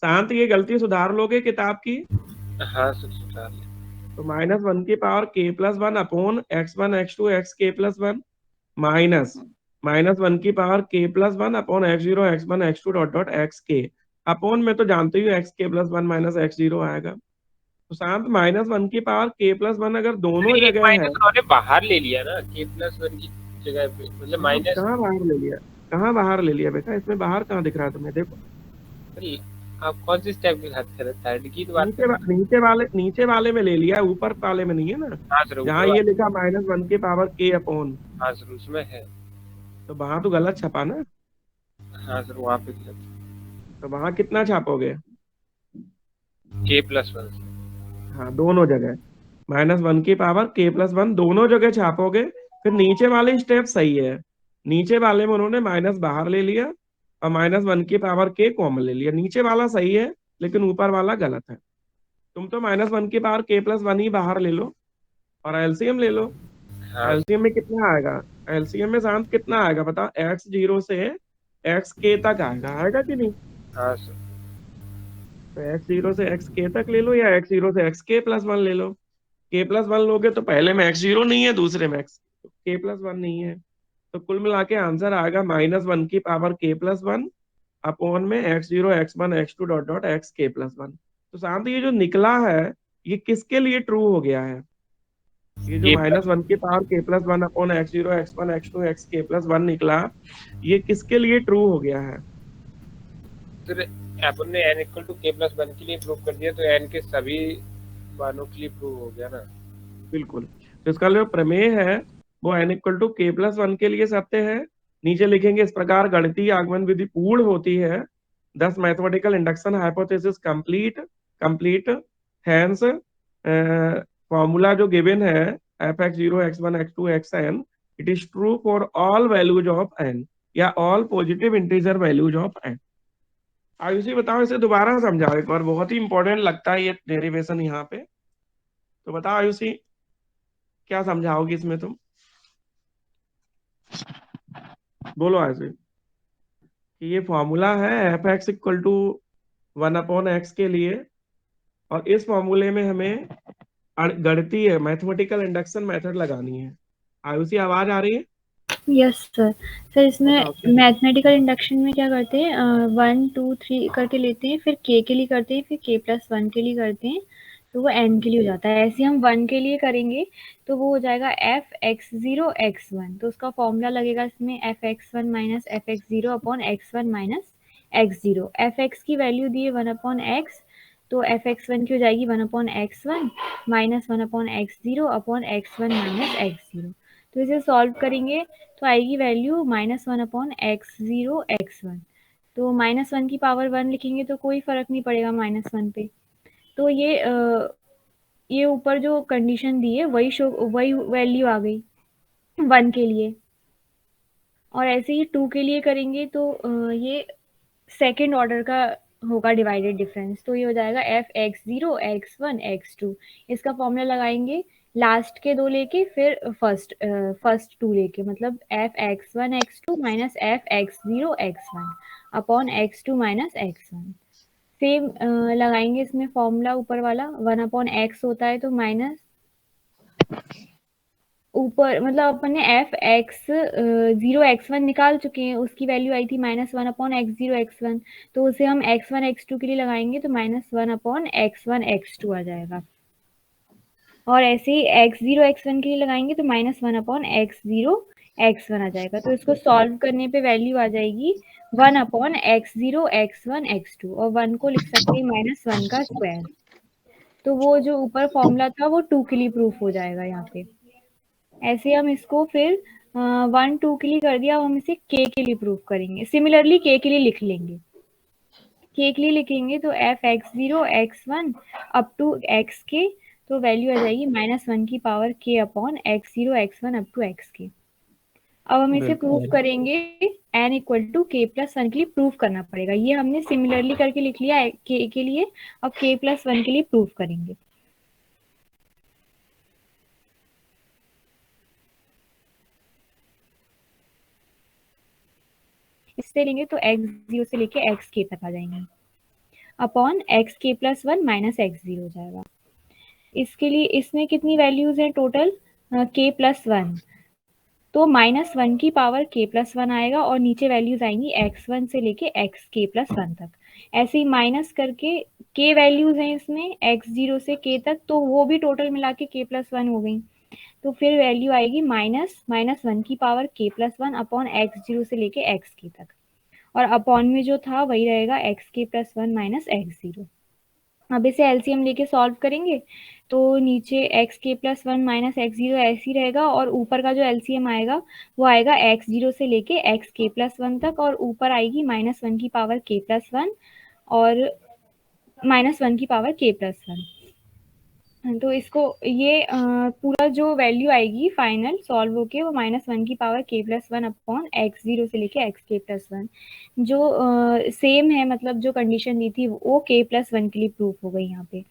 शांत, ये गलती सुधार लोगे किताब की। हाँ सर सुधार लें। तो -1 की power k+1 upon x1 x2 xk+1 minus -1 की power k+1 upon x0 x1 x2 dot dot xk upon में, तो जानते ही हो xk+1 माइनस x0 आएगा। तो शांत, -1 की पावर k+1 अगर दोनों एक जगह है। माइनस उन्होंने बाहर ले लिया ना, k+1 की जगह पे, मतलब कहाँ माइनस। कहाँ बाहर ले लिया, कहाँ बाहर ले लिया बेटा, इसमें बाहर कहाँ दिख रहा है तुम्हें, देखो। आप कौन से स्टेप की बात कर रहे हैं, थर्ड की तो बात कर रहे नीचे वाले में ले लिया, ऊपर वाले में नहीं है ना। हैं। हाँ सर ऊपर जहाँ ये वाले। लिखा -1 की पावर k अपॉन, हाँ सर उसमें है। तो वहां तो गलत छपा ना। हाँ सर वहाँ पे तो वहां कितना छापोगे। k+1। हाँ, दोनों जगह -1 की पावर k+1 दोनों जगह छापोगे। फिर नीचे वाले स्टेप सही है, नीचे वाले में उन्होंने माइनस बाहर ले लिया, और -1 की पावर k कॉमन ले लिया। नीचे वाला सही है, लेकिन ऊपर वाला गलत है। तुम तो -1 की पावर k+1 ही बाहर ले लो, और एलसीएम ले लो। हाँ एलसीएम में कितना आएगा, एलसीएम में शांत कितना आएगा बताओ, x0 से xk तक आएगा कि नहीं। हाँ सर। तो x0 से xk तक ले लो, या x0 से xk+1 ले लो। k+1 लोगे तो पहले में x0 नहीं है, दूसरे में k+1 नहीं है। तो कुल मिला के आंसर आएगा -1 की पावर k+1 अपॉन में x0 x1 x2 dot dot xk+1। तो शांत, ये जो निकला है, ये किसके लिए ट्रू हो गया है। ये जो -1 की power k+1 upon x0 x1 x2 xk+1 निकला, ये किसके लिए ट्रू हो गया है। सर अपन ने n इक्वल टू k+1 के लिए प्रूव कर दिया, तो n के सभी मानों के लिए प्रूव हो गया ना। बिल्कुल, तो इसका जो प्रमेय है वो n इक्वल टू k+1 के लिए सत्य है। नीचे लिखेंगे इस प्रकार गणितीय आगमन विधि पूर्ण होती है, thus mathematical induction hypothesis complete complete hence formula जो गिवन है f(x0 x1 x2 xn) it is true for all values of n, या all positive integer values of n। Ayushi बताओ, इसे दोबारा समझाओ एक बार, बहुत ही इंपॉर्टेंट लगता है ये डेरिवेशन यहाँ पे। तो बताओ आयुषी, क्या समझाओगी इसमें तुम, बोलो आयुषी। कि ये फॉर्मूला है f(x इक्वल टू 1/x) के लिए, और इस फॉर्मूले में हमें गणितीय मैथमेटिकल इंडक्शन मेथड लगानी है। आयुषी आवाज आ रही है। Yes sir. सर इसमें बताओ क्या। मैथमेटिकल इंडक्शन में क्या करते हैं, 1 2 3 करके लेते हैं, फिर k के लिए करते हैं, फिर k+1 के लिए करते हैं, तो वो n के लिए हो जाता है। ऐसे हम 1 के लिए करेंगे तो वो हो जाएगा f(x0 x1), तो उसका फॉर्मूला लगेगा इसमें f(x1 minus f(x0 upon x1 minus x0)। f(x) की वैल्यू दी है 1/x, तो f(x1) की हो जाएगी 1/x1 minus 1/x0 upon x1 minus x0। तो इसे सॉल्व करेंगे तो आएगी वैल्यू -1/x0 x1। तो -1 की पावर 1 लिखेंगे तो कोई फ़र्क नहीं पड़ेगा -1 पे। तो ये ऊपर जो कंडीशन दी है वही वैल्यू आ गई 1 के लिए। और ऐसे ही 2 के लिए करेंगे तो ये सेकंड ऑर्डर का होगा डिवाइडेड डिफरेंस, तो ये हो जाएगा f(x0) x1 x2। इसका फॉर्मूला लगाएंगे लास्ट के 2 लेके फिर फर्स्ट 2 लेके, मतलब f(x1 x2) minus f(x0 x1) upon x2 minus x1। Same लगाएंगे इसमें फॉर्मूला ऊपर वाला 1/x होता है तो माइनस ऊपर, मतलब अपन ने f(0 x1) निकाल चुके हैं, उसकी वैल्यू आई थी -1/x0 x1, तो उसे हम x1 x2 के लिए लगाएंगे तो -1/x1 x2 आ जाएगा। और ऐसे ही x0 x1 के लिए लगाएंगे तो -1/x0 x1 आ जाएगा। तो इसको सॉल्व करने पे वैल्यू आ जाएगी 1/x0 x1 x2, और 1 को लिख सकते हैं -1 का स्क्वायर। तो वो जो ऊपर फॉर्मूला था वो 2 के लिए प्रूफ हो जाएगा यहाँ पे। ऐसे हम इसको फिर 1 2 के लिए कर दिया, अब हम इसे k के लिए प्रूफ करेंगे। सिमिलरली k के लिए लिख लेंगे। k के लिए लिखेंगे तो f(x0 x1) up to xk, तो वैल्यू आ जाएगी -1 की power k upon x0 x1 up to xk। अब हम इसे प्रूफ करेंगे n = k+1 के लिए प्रूफ करना पड़ेगा। ये हमने सिमिलरली करके लिख लिया k के लिए, अब k+1 के लिए प्रूफ करेंगे। इससे लेंगे तो x0 से लेके xk तक आ जाएंगे, अपॉन xk+1 माइनस x0 हो जाएगा। इसके लिए इसमें कितनी वैल्यूज हैं टोटल, k+1, तो -1 की पावर k+1 आएगा और नीचे वैल्यूज आएंगी x1 से लेके xk+1 तक। ऐसे ही माइनस करके k वैल्यूज हैं इसमें x0 से k तक, तो वो भी टोटल मिला के k+1 हो गई। तो फिर वैल्यू आएगी -1 की पावर k+1 अपॉन x0 से लेके xk तक, और अपॉन में जो था वही रहेगा xk+1 माइनस x0। अब इसे एलसीएम लेके सॉल्व करेंगे तो नीचे xk+1 माइनस x0 ऐसे ही रहेगा, और ऊपर का जो एलसीएम आएगा वो आएगा x0 से लेके xk+1 तक, और ऊपर आएगी -1 की पावर k+1 और -1 की पावर k+1। तो इसको ये पूरा जो वैल्यू आएगी फाइनल सॉल्व होके वो -1 की पावर k+1 अपॉन x0 से लेके xk+1, जो सेम है, मतलब जो कंडीशन दी थी वो k+1 के लिए प्रूफ हो गई यहाँ पे।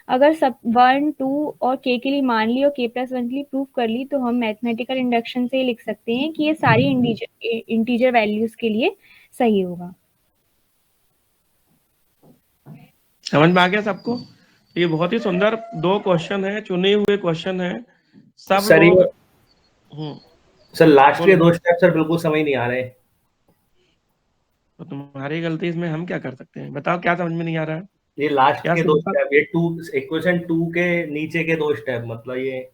अगर सब 1 2 और k के लिए मान ली और k+1 के लिए प्रूफ कर ली, तो हम मैथमेटिकल इंडक्शन से लिख सकते हैं कि ये सारी इंटीजर वैल्यूज के लिए सही होगा। समझ में आ गया सबको? ये बहुत ही सुंदर 2 क्वेश्चन है, चुने हुए क्वेश्चन है सब सर लोग। सर लास्ट के बोलो। 2 स्टेप सर बिल्कुल समझ नहीं आ रहे। तो तुम्हारी गलती, इसमें हम क्या कर सकते हैं? बताओ क्या समझ में नहीं आ रहा है? ये लास्ट क्या के 2 सिंपल, स्टेप, ये 2 इक्वेशन 2 के नीचे के 2 स्टेप, मतलब ये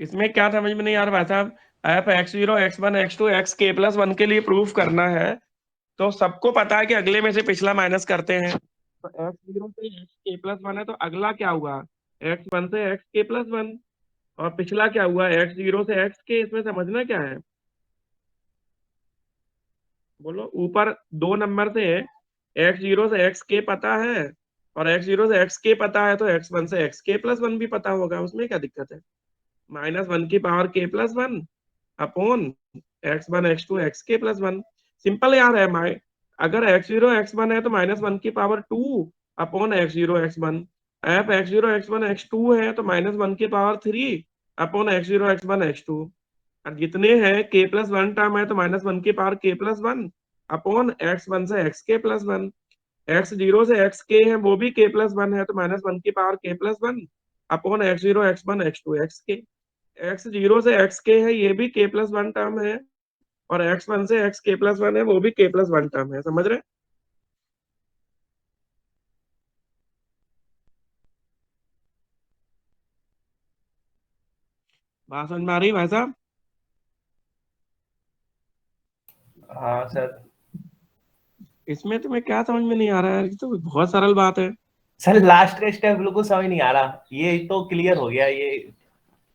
इसमें क्या समझ में नहीं आ रहा भाई साहब? f(x0 x1 x2 xk+1) के लिए प्रूफ करना है तो सबको पता है कि अगले में से पिछला माइनस करते हैं। तो x0 से xk+1 है तो अगला क्या हुआ, x1 से xk+1, और पिछला क्या हुआ, x0 से xk। इसमें समझना क्या है? बोलो। ऊपर 2 नंबर से x0 से xk पता है और x0 से xk पता है, तो x1 से xk+1 भी पता होगा, उसमें क्या दिक्कत है? -1 की power k+1 upon x1 x2 xk+1। Simple यार है। अगर x0 x1 है तो -1 की power 2 upon x0 x1। f(x0 x1 x2) है तो -1 की power 3 upon x0 x1 x2। और जितने हैं k+1 टर्म है तो -1 की पावर k+1 अपॉन x1 से xk+1। x0 से xk है वो भी k+1 है तो -1 की power k+1 upon x0 x1 x2 xk। x0 से xk है ये भी k+1 टर्म है, और x1 से xk+1 है वो भी k+1 टर्म है। समझ रहे? बात समझ में आ रही है भाई साहब? हाँ सर। इसमें तुम्हें क्या समझ में नहीं आ रहा है? ये तो बहुत सरल बात है। सर लास्ट का स्टेप बिल्कुल समझ नहीं आ रहा, ये तो क्लियर हो गया।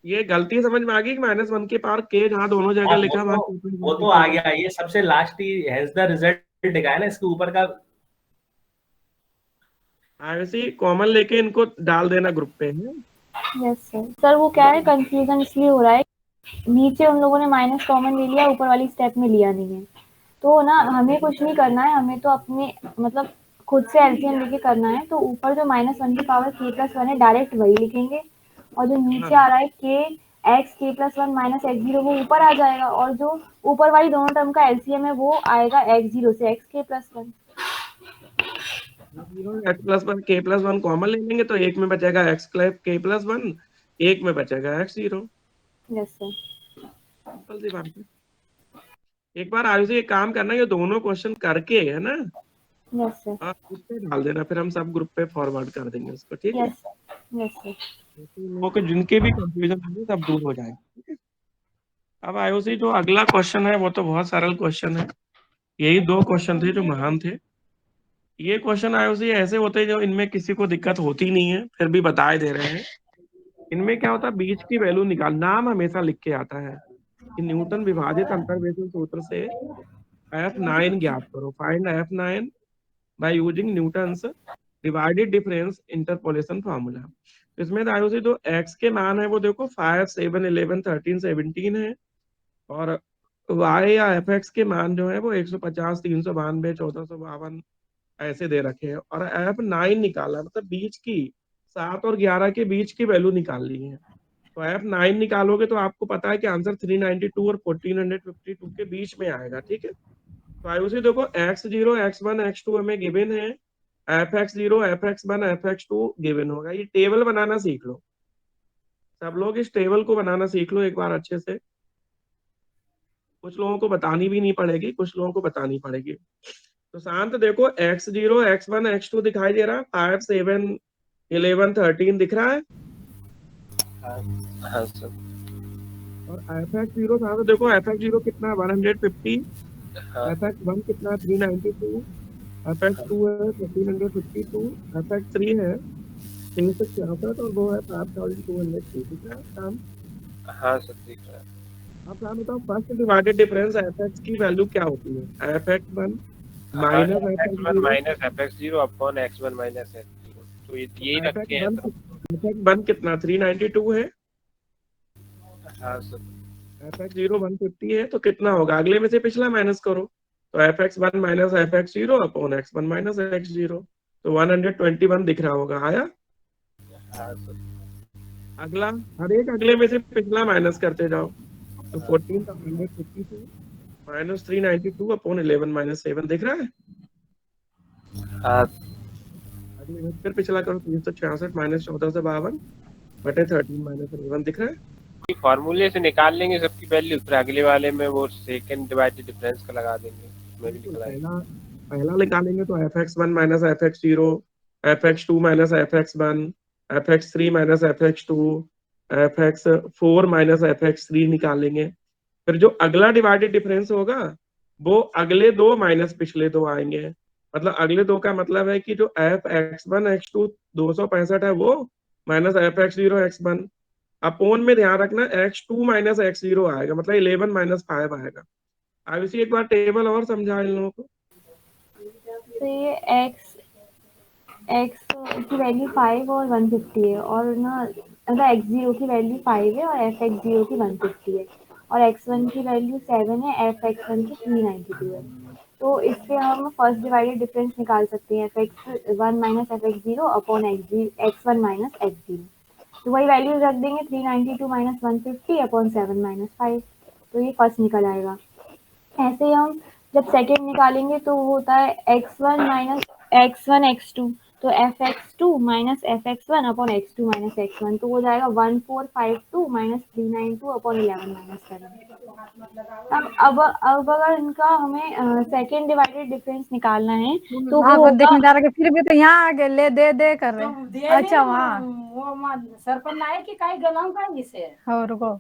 ये गलती समझ में आ गई कि -1 की पावर k जहाँ दोनों जगह हाँ, लिखा वहां वो तो आ गया, ये सबसे last he has the result लिखा है ना इसके ऊपर का। वैसे कॉमन लेके इनको डाल देना ग्रुप पे है। Yes sir. सर वो क्या है, कंफ्यूजन इसलिए हो रहा है, नीचे उन लोगों ने माइनस कॉमन ले लिया, ऊपर वाली स्टेप में लिया नहीं है। तो ना हमें कुछ नहीं करना है, हमें तो अपने मतलब खुद से एलसीएम लेके करना है। तो ऊपर जो -1 की पावर k+1 है, डायरेक्ट वही लिखेंगे, और जो नीचे आ रहा है k x k+1 -x0 वो ऊपर आ जाएगा, और जो ऊपर वाली दोनों टर्म का एलसीएम है वो आएगा x0 से xk+1। x+1 k+1 कॉमन ले लेंगे तो एक में बचेगा x k+1, एक में बचेगा x0। Yes sir. सिंपल सी बात है। एक बार आयुष एक काम करना, ये दोनों क्वेश्चन करके है ना, यस सर। आप ग्रुप पे डाल देना, फिर हम सब ग्रुप पे फॉरवर्ड कर देंगे उसको, ठीक है। Yes sir. Yes sir. तो लोगों के जिनके भी कंफ्यूजन होंगे सब दूर हो जाएंगे, ठीक है। अब आयुषी जो अगला क्वेश्चन है वो तो बहुत सरल क्वेश्चन है, यही 2 क्वेश्चन थे जो महान थे। ये क्वेश्चन आयुषी ऐसे होते हैं जो इनमें किसी को दिक्कत होती नहीं है, फिर भी बताए दे रहे हैं। इनमें क्या होता है, बीच की वैल्यू निकाल, नाम हमेशा लिख के आता है कि न्यूटन विभाजित अंतर्वेशन सूत्र से F9 ज्ञात करो, find F9 by using Newton's divided difference interpolation formula. इसमें आयुषी जो x के मान है वो देखो 5, 7, 11, 13, 17 है, और y या fx के मान जो है वो 150, 392, 1452 ऐसे दे रखे हैं, और F9 निकाला, मतलब बीच की 7 और 11 के बीच की वैल्यू निकाल ली है। तो F9 निकालोगे तो आपको पता है कि आंसर 392 और 1452 के बीच में आएगा, ठीक है। तो आयुषी देखो x0, x1, x2 हमें गिवन है, fx0, fx1, fx2 गिवन होगा। ये टेबल बनाना सीख लो, सब लोग इस टेबल को बनाना सीख लो एक बार अच्छे से। कुछ लोगों को बतानी भी नहीं पड़ेगी, कुछ लोगों को बतानी पड़ेगी। तो शांत देखो, x0, x1, x2 दिखाई दे रहा है, 5, 7, 11, 13 दिख रहा है, हाँ सर। और fx0 शांत देखो, fx0 कितना है 150, हाँ fx1 कितना है 392, fx2 है 1452, fx3 है 366, और वो है 5202 ठीक है काम। हाँ सर, ठीक है। अब आप बताओ, फर्स्ट डिवाइडेड डिफरेंस fx की वैल्यू क्या होती है, fx1 minus x1 fx0, minus f(x0) upon x1 minus x0। तो यही रखे हैं सर। fx1 कितना 392 है, हाँ सर। fx0 150 है, तो कितना होगा, अगले में से पिछला माइनस करो, तो fx1 minus fx0 upon x1 minus x0, तो 121 दिख रहा होगा, आया। हाँ सर। अगला, हर एक अगले में से पिछला माइनस करते जाओ, तो 14,152 माइनस 392 अपॉन 11 माइनस 7 दिख रहा है। हाँ अगले में फिर पिछला करो, 366 माइनस 1452 बटे 13 माइनस 11 दिख रहा है। फॉर्मूले से निकाल लेंगे सबकी वैल्यू, फिर अगले वाले में वो सेकंड डिवाइडेड डिफरेंस का लगा देंगे, उसमें भी निकल आएगा। पहला निकालेंगे तो fx1 minus fx0, fx2 minus fx1, fx3 minus fx2, fx4 minus fx3 निकालेंगे। फिर जो अगला डिवाइडेड डिफरेंस होगा वो अगले दो माइनस पिछले दो आएंगे, मतलब अगले दो का मतलब है कि जो fx1 x2 265 है वो, माइनस fx0 x1, अपोन में ध्यान रखना x2 माइनस x0 आएगा, मतलब 11 माइनस 5 आएगा। अब इसी एक बार टेबल और समझा इन लोगों को। तो ये x की वैल्यू 5 और 150 है, और ना अगर x0 की वैल्यू 5 है और fx0 की 150 है, और x1 की वैल्यू 7 है, fx1 की 392 है। तो इससे हम फर्स्ट डिवाइडेड डिफरेंस निकाल सकते हैं, fx1 minus fx0 upon x1 minus x0। तो वही वैल्यूज रख देंगे, 392 माइनस 150 अपॉन 7 माइनस 5, तो ये फर्स्ट निकल आएगा। ऐसे ही हम जब सेकेंड निकालेंगे तो वो होता है x1 माइनस x1 x2, तो fx2 minus fx1 upon x2 minus x1, तो हो जाएगा 1452 माइनस 392 अपॉन 11 माइनस 7। अब अगर इनका हमें सेकेंड डिवाइडेड डिफरेंस निकालना है तो वो आप देखने होगा, जा रहे फिर भी तो यहाँ आगे ले दे कर रहे। अच्छा वहाँ वो सर पर लाए कि काय गलाऊ का इसे और रुको,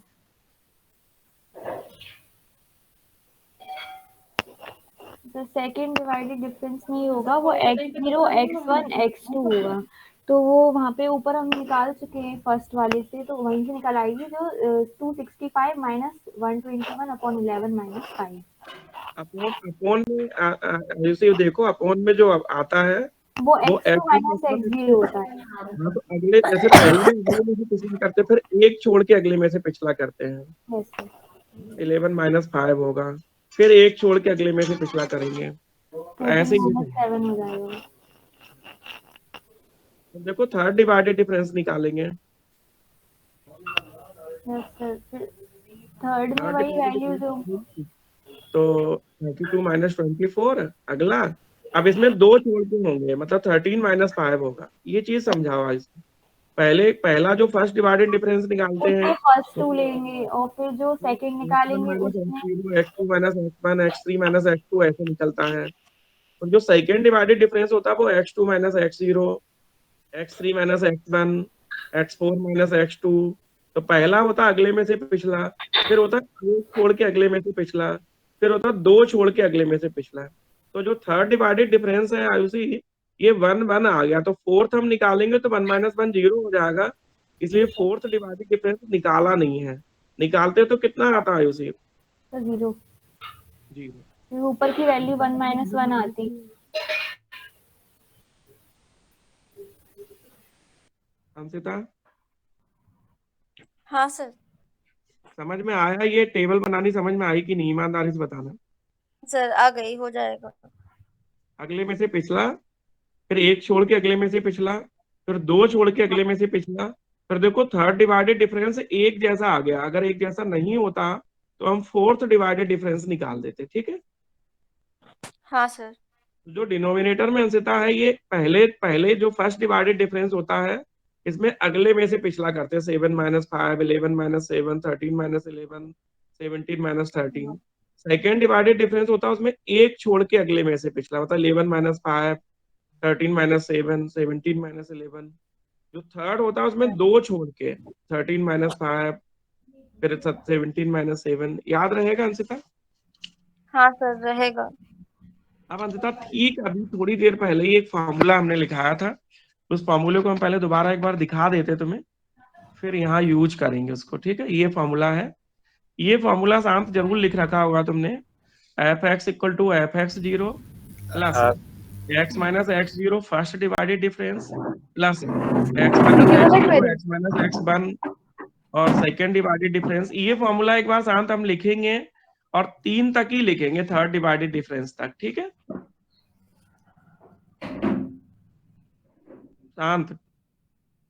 तो सेकेंड डिवाइडेड डिफरेंस में ही होगा वो x0 x1 x2 होगा। तो वो वहाँ पे ऊपर हम निकाल चुके हैं फर्स्ट वाले से, तो वहीं से निकल आएगी जो 265 माइनस 121 अपॉन 11 माइनस 5। अपोन में जैसे देखो अपोन में जो आता है वो वो x2 माइनस x। x0 होता है। हाँ तो अगले जैसे पहले में अगले में से पिछला करते हैं, फिर एक छोड़ के अगले में से पिछला करते हैं। Yes sir. 11 - 5 होगा, फिर एक छोड़ के अगले में से पिछला करेंगे, तो 13 ऐसे ही माइनस 7 हो जाएगा। तो देखो थर्ड डिवाइडेड डिफरेंस निकालेंगे। यस सर, फिर थर्ड में वही वैल्यूज हो। तो 32 - 24 अगला। अब इसमें दो छोड़ के होंगे, मतलब 13 - 5 होगा। ये चीज समझाओ इसमें। पहला जो फर्स्ट डिवाइडेड डिफरेंस निकालते हैं उसमें फर्स्ट 2 लेंगे और फिर जो सेकंड निकालेंगे x1 - उसमें x0 x2 - x1 x3 - x2 ऐसे निकलता है। और जो सेकंड डिवाइडेड डिफरेंस होता है वो x2 - x0 x3 - x1 x4 - x2। तो पहला होता अगले में से पिछला, फिर होता एक छोड़ के अगले में से पिछला, फिर होता दो छोड़ के अगले में से पिछला। तो जो थर्ड डिवाइडेड डिफरेंस है आयुषी, ये 1 1 आ गया, तो फोर्थ हम निकालेंगे तो 1 - 1 0 हो जाएगा। इसलिए फोर्थ डिवाइडेड डिफरेंस निकाला नहीं है। निकालते तो कितना आता आयुषी? तो 0। 0। फिर ऊपर की वैल्यू 1 - 1 आती। अंशिता हाँ सर। समझ में आया? ये टेबल बनानी समझ में आई कि नहीं, ईमानदारी से बताना। सर आ गई, हो जाएगा। अगले में से पिछला, फिर एक छोड़ के अगले में से पिछला, फिर दो छोड़ के अगले में से पिछला। फिर देखो थर्ड डिवाइडेड डिफरेंस एक जैसा आ गया, अगर एक जैसा नहीं होता तो हम फोर्थ डिवाइडेड डिफरेंस निकाल देते। ठीक है। हाँ सर। जो डिनोमिनेटर में अंशिता है, ये पहले पहले जो फर्स्ट डिवाइडेड डिफरेंस होता है इसमें अगले में से पिछला करते हैं। 7 - 5 11 - 7 13 - 11 17 - 13। सेकेंड डिवाइडेड डिफरेंस होता है उसमें एक छोड़ के अगले में से पिछला, मतलब 11 - 5 13 - 7 17 - 11। जो थर्ड होता है उसमें दो छोड़ के 13 - 5 फिर 17 - 7। याद रहेगा अंशिता? हाँ सर, रहेगा। अब अंशिता ठीक अभी थोड़ी देर पहले ही एक फॉर्मूला हमने लिखाया था, उस फॉर्मूले को हम पहले दोबारा एक बार दिखा देते तुम्हें, फिर यहाँ यूज करेंगे उसको। ठीक है। ये फॉर्मूला है, ये फॉर्मूला शांत जरूर लिख रखा होगा तुमने। f(x) = f(x0) प्लस हाँ x - x0 first divided difference plus x - x0 x - x1 और सेकेंड डिवाइडेड डिफरेंस। ये फॉर्मूला एक बार शांत हम लिखेंगे और 3 तक ही लिखेंगे, थर्ड डिवाइडेड डिफरेंस तक। ठीक है शांत?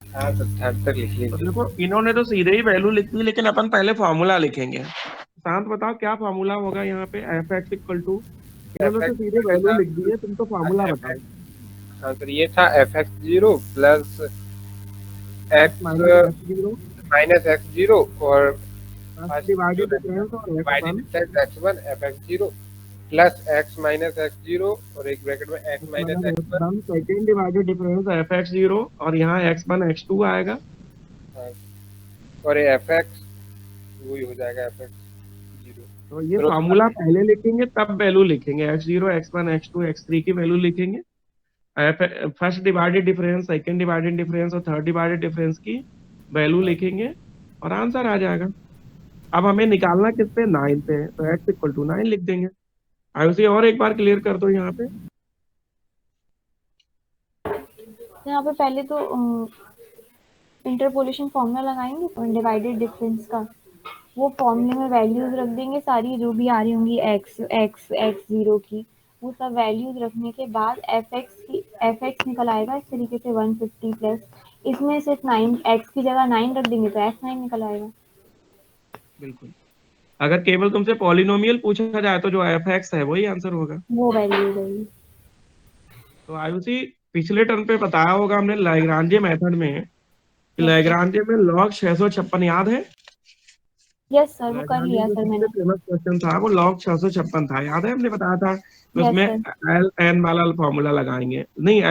हाँ, तो थर्ड तक लिख तो लीजिए। देखो इन्होंने तो सीधे ही वैल्यू लिख दी, लेकिन अपन पहले फॉर्मूला लिखेंगे। शांत बताओ क्या फॉर्मूला होगा यहाँ पे? f(x) = इन्होंने तो सीधे वैल्यू लिख दी है, तुम तो फॉर्मूला बताओ। हाँ सर, ये था fx0 plus x - x0 x0 और फर्स्ट डिवाइडेड डिफरेंस और divided x1 difference x1 fx0 plus x - x0 और एक ब्रैकेट में x - x1 second divided difference f(x0) और यहाँ x1 x2 आएगा। और ये fx वही हो जाएगा fx0। तो ये फॉर्मूला पहले लिखेंगे तब वैल्यू लिखेंगे, x0 x1 x2 x3 की वैल्यू लिखेंगे। First divided difference, second divided difference और थर्ड डिवाइडेड डिफरेंस की वैल्यू लिखेंगे और आंसर आ जाएगा। अब हमें निकालना किस पे? 9 पे, तो x = 9 लिख देंगे। आयुषी और एक बार क्लियर कर दो यहाँ पे। तो यहाँ पे पहले तो इंटरपोलेशन फॉर्मूला लगाएंगे डिवाइडेड डिफरेंस का। वो फॉर्मूले में वैल्यूज रख देंगे सारी जो भी आ रही होंगी x0 की, वो सब वैल्यूज रखने के बाद fx निकल आएगा इस तरीके से 150 प्लस इसमें सिर्फ 9 x की जगह 9 रख देंगे तो f9 निकल आएगा। बिल्कुल। अगर केवल तुमसे पॉलिनोमियल पूछा जाए तो जो f(x) है वही आंसर होगा। वो वैल्यू वही। तो आयुषी पिछले टर्म पे बताया होगा हमने लैग्रांजे मेथड में, लैग्रांजे में log 656 याद है? यस सर, वो कर लैग्रांजे लिया जो सर सबसे मैंने। फेमस क्वेश्चन था वो log 656 था, याद है? हमने बताया था यस उसमें सर। एल एन वाला फॉर्मूला लगाएंगे, नहीं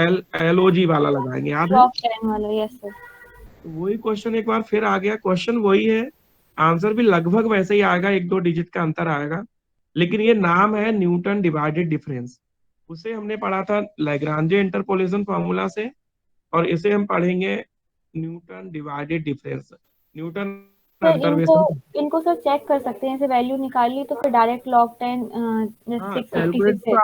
LOG वाला लगाएंगे, याद है? लॉग 10 वाला, यस सर। तो वही क्वेश्चन एक बार फिर आ गया। क्वेश्चन वही है, आंसर भी लगभग वैसे ही आएगा, 1-2 डिजिट का अंतर आएगा, लेकिन ये नाम है न्यूटन डिवाइडेड डिफरेंस। उसे हमने पढ़ा था लैग्रांजे इंटरपोलेशन फॉर्मूला से, और इसे हम पढ़ेंगे Newton divided difference. Newton sir अंतर्वेश इनको सर चेक कर सकते हैं, जैसे वैल्यू निकाली तो फिर डायरेक्ट log 10 हाँ 656 है।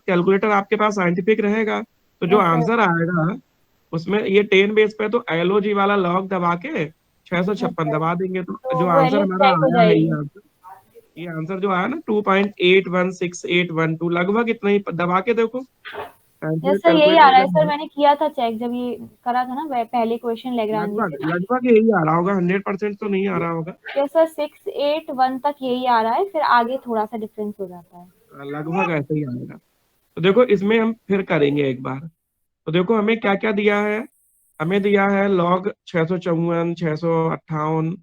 कैलकुलेटर आपके पास साइंटिफिक रहेगा, तो जो Yes, sir. आंसर आएगा उसमें ये 10 बेस पे तो LOG वाला लॉग दबा के 656 दबा देंगे, तो तो जो आंसर वैल्यू हमारा चेक हो आया है जाएगी। ये आंसर जो आया ना 2.816812 लगभग इतना ही, दबा के देखो यस सर, यही आ रहा है सर, कैलकुलेटर। मैंने किया था चेक जब ये करा था ना पहले क्वेश्चन लेग्रांजी लगभग से। लगभग यही आ रहा होगा, 100% तो नहीं आ रहा होगा, यस सर, 681 तक यही आ रहा है, फिर आगे थोड़ा सा डिफरेंस हो जाता है। लगभग ऐसे ही आएगा। तो देखो इसमें हम फिर करेंगे एक बार। तो देखो हमें क्या क्या दिया है, हमें दिया है लॉग 654, 658,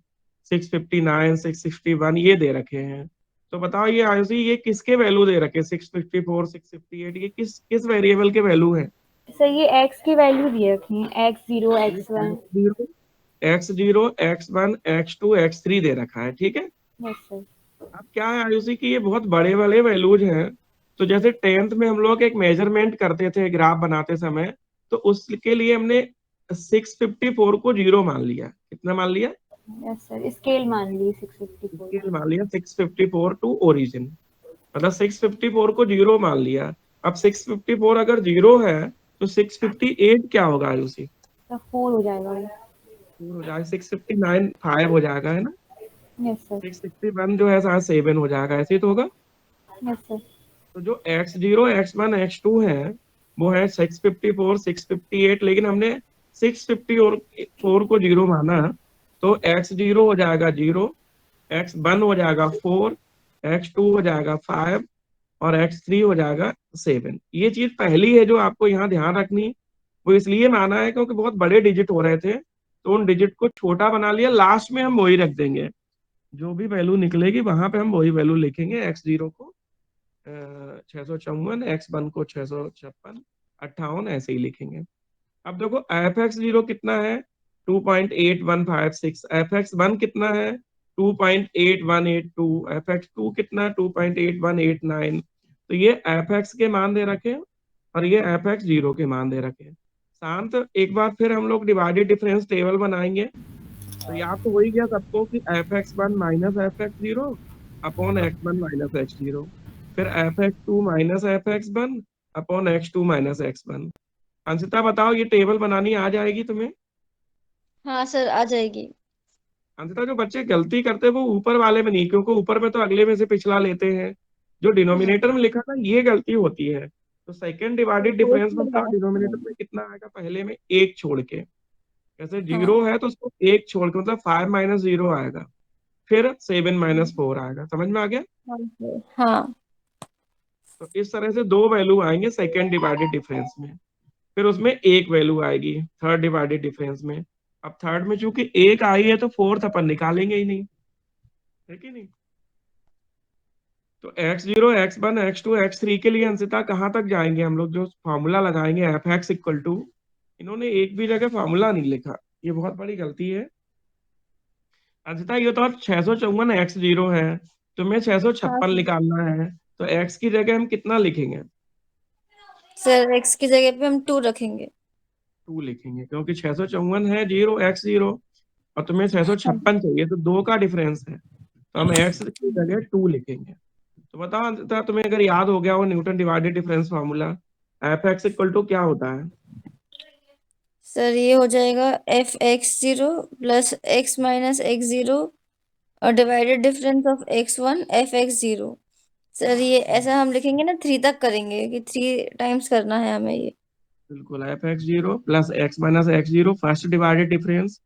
659, 661 ये दे रखे हैं। तो बताओ ये आयुषी ये किसके वैल्यू दे रखे, 654, 658 ये किस किस वेरिएबल के वैल्यू है? सर ये x की वैल्यू दिए रखी है, x0 x1। x0 x1 x2 x3 दे रखा है, ठीक है। Yes sir. अब क्या है आयुषी की ये बहुत बड़े वाले वैल्यूज हैं, तो जैसे 10th में हम लोग एक मेजरमेंट करते थे ग्राफ बनाते समय, तो उसके लिए हमने 654 को 0 मान लिया। कितना मान लिया? यस सर, स्केल मान ली 654। स्केल मान लिया 654 टू ओरिजिन, मतलब 654 को 0 मान लिया। अब 654 अगर 0 है तो 658 क्या होगा आयुषी? तो 4 हो जाएगा। 4 हो जाएगा, 659 5 हो जाएगा, है ना। Yes sir. 661 जो है 7 हो जाएगा, ऐसे ही तो होगा। Yes sir. तो जो x0 x1 x2 है वो है 654 658, लेकिन हमने 654 को 0 माना, तो x0 हो जाएगा 0, x1 हो जाएगा 4, x2 हो जाएगा 5 और x3 हो जाएगा 7। ये चीज पहली है जो आपको यहाँ ध्यान रखनी। वो इसलिए माना है क्योंकि बहुत बड़े डिजिट हो रहे थे, तो उन डिजिट को छोटा बना लिया, लास्ट में हम वही रख देंगे, जो भी वैल्यू निकलेगी वहां पे हम वही वैल्यू लिखेंगे। x0 को 654, x1 को 656, 58 ऐसे ही लिखेंगे। अब देखो fx0 कितना है 2.8156, fx1 कितना है 2.8182, fx2 कितना 2.8189। तो ये fx के मान दे रखे हैं और ये fx0 के मान दे रखे हैं। शांत एक बार फिर हम लोग डिवाइडेड डिफरेंस टेबल बनाएंगे। तो याद तो हो ही गया सबको कि fx1 minus fx0 upon x1 minus x0, फिर fx2 minus fx1 upon x2 minus x1। Anshita बताओ ये टेबल बनानी आ जाएगी तुम्हें? हाँ सर, आ जाएगी। अंशिता जो बच्चे गलती करते हैं वो ऊपर वाले में नहीं, क्योंकि ऊपर में तो अगले में से पिछला लेते हैं, जो डिनोमिनेटर में लिखा था ये गलती होती है। तो सेकंड डिवाइडेड डिफरेंस में बताओ डिनोमिनेटर में कितना आएगा, पहले में एक छोड़ के, जैसे 0 है तो उसको एक छोड़ के मतलब 5 माइनस 0 आएगा, फिर 7 माइनस 4 आएगा। समझ में आ गया? हाँ। तो इस तरह से दो वैल्यू आएंगे सेकेंड डिवाइडेड डिफरेंस में, फिर उसमें एक वैल्यू आएगी थर्ड डिवाइडेड डिफरेंस में। अब थर्ड में चूंकि एक आई है तो फोर्थ अपन निकालेंगे ही नहीं, है कि नहीं। तो x0 x1 x2 x3 के लिए अंशिता कहाँ तक जाएंगे हम लोग, जो फॉर्मूला लगाएंगे fx इक्वल टू, इन्होंने एक भी जगह फॉर्मूला नहीं लिखा, ये बहुत बड़ी गलती है। अंशिता ये तो 654 x0 है, तुम्हें 656 निकालना है, तो x की जगह हम कितना लिखेंगे? सर x की जगह पे हम 2 रखेंगे। 2 लिखेंगे, क्योंकि 654 है 0 x0 और तुम्हें 656 चाहिए, तो 2 का डिफरेंस है, तो हम x की जगह 2 लिखेंगे। तो बताओ अंशिता तुम्हें अगर याद हो गया हो Newton divided difference formula, fx equal to क्या होता है? सर ये हो जाएगा fx0 plus x minus x0 और divided difference of x1 fx0। Sir ये ऐसा हम लिखेंगे ना, 3 तक करेंगे कि 3 टाइम्स करना है हमें ये। बिल्कुल, fx0 plus x minus x0 first divided difference,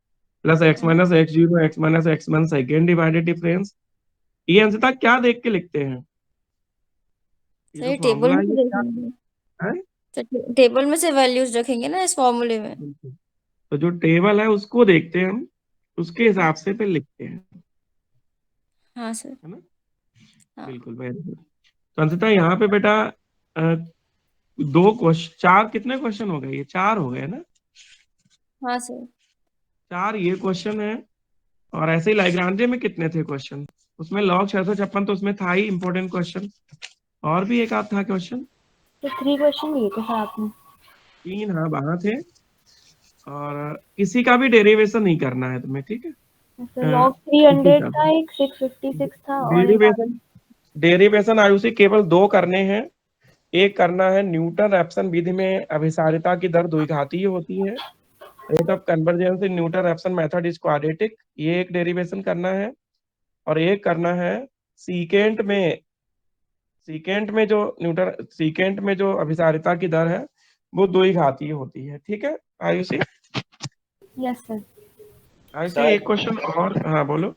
plus x minus x0 x minus x1 second divided difference. ये अंशिता क्या देख के लिखते हैं? ये सर जो ये टेबल फॉर्मूला में है से ये क्या देखेंगे। है? सर टेबल में से वैल्यूज रखेंगे ना इस फॉर्मूले में। बिल्कुल। तो जो टेबल है उसको देखते हैं हम, उसके हिसाब से फिर लिखते हैं, हाँ सर। है ना। हाँ। बिल्कुल, वेरी गुड। तो अंशिता यहाँ पे बेटा दो क्वेश्चन, चार कितने क्वेश्चन हो गए, ये 4 हो गए ना। हाँ सर। 4 ये क्वेश्चन है, और ऐसे ही लाग्रांजे में कितने थे क्वेश्चन, उसमें लॉग 656 तो उसमें था ही इंपॉर्टेंट क्वेश्चन, और भी एक आध था क्वेश्चन। तो 3 क्वेश्चन दिए थे सर आपने। 3 हाँ वहां थे, और किसी का भी डेरिवेशन नहीं करना है तुम्हें, ठीक है। लॉग 300 था, एक 656 था और डेरिवेशन आयुषी केवल दो करने हैं। एक करना है न्यूटन रैप्सन विधि में अभिसारिता की दर द्विघातीय होती है, rate of convergence in newton Raphson method is quadratic, ये एक डेरिवेशन करना है। और एक करना है सीकेंट में जो अभिसारिता की दर है वो द्विघातीय होती है। ठीक है Ayushi? Yes sir. Ayushi sir एक क्वेश्चन और, हाँ बोलो।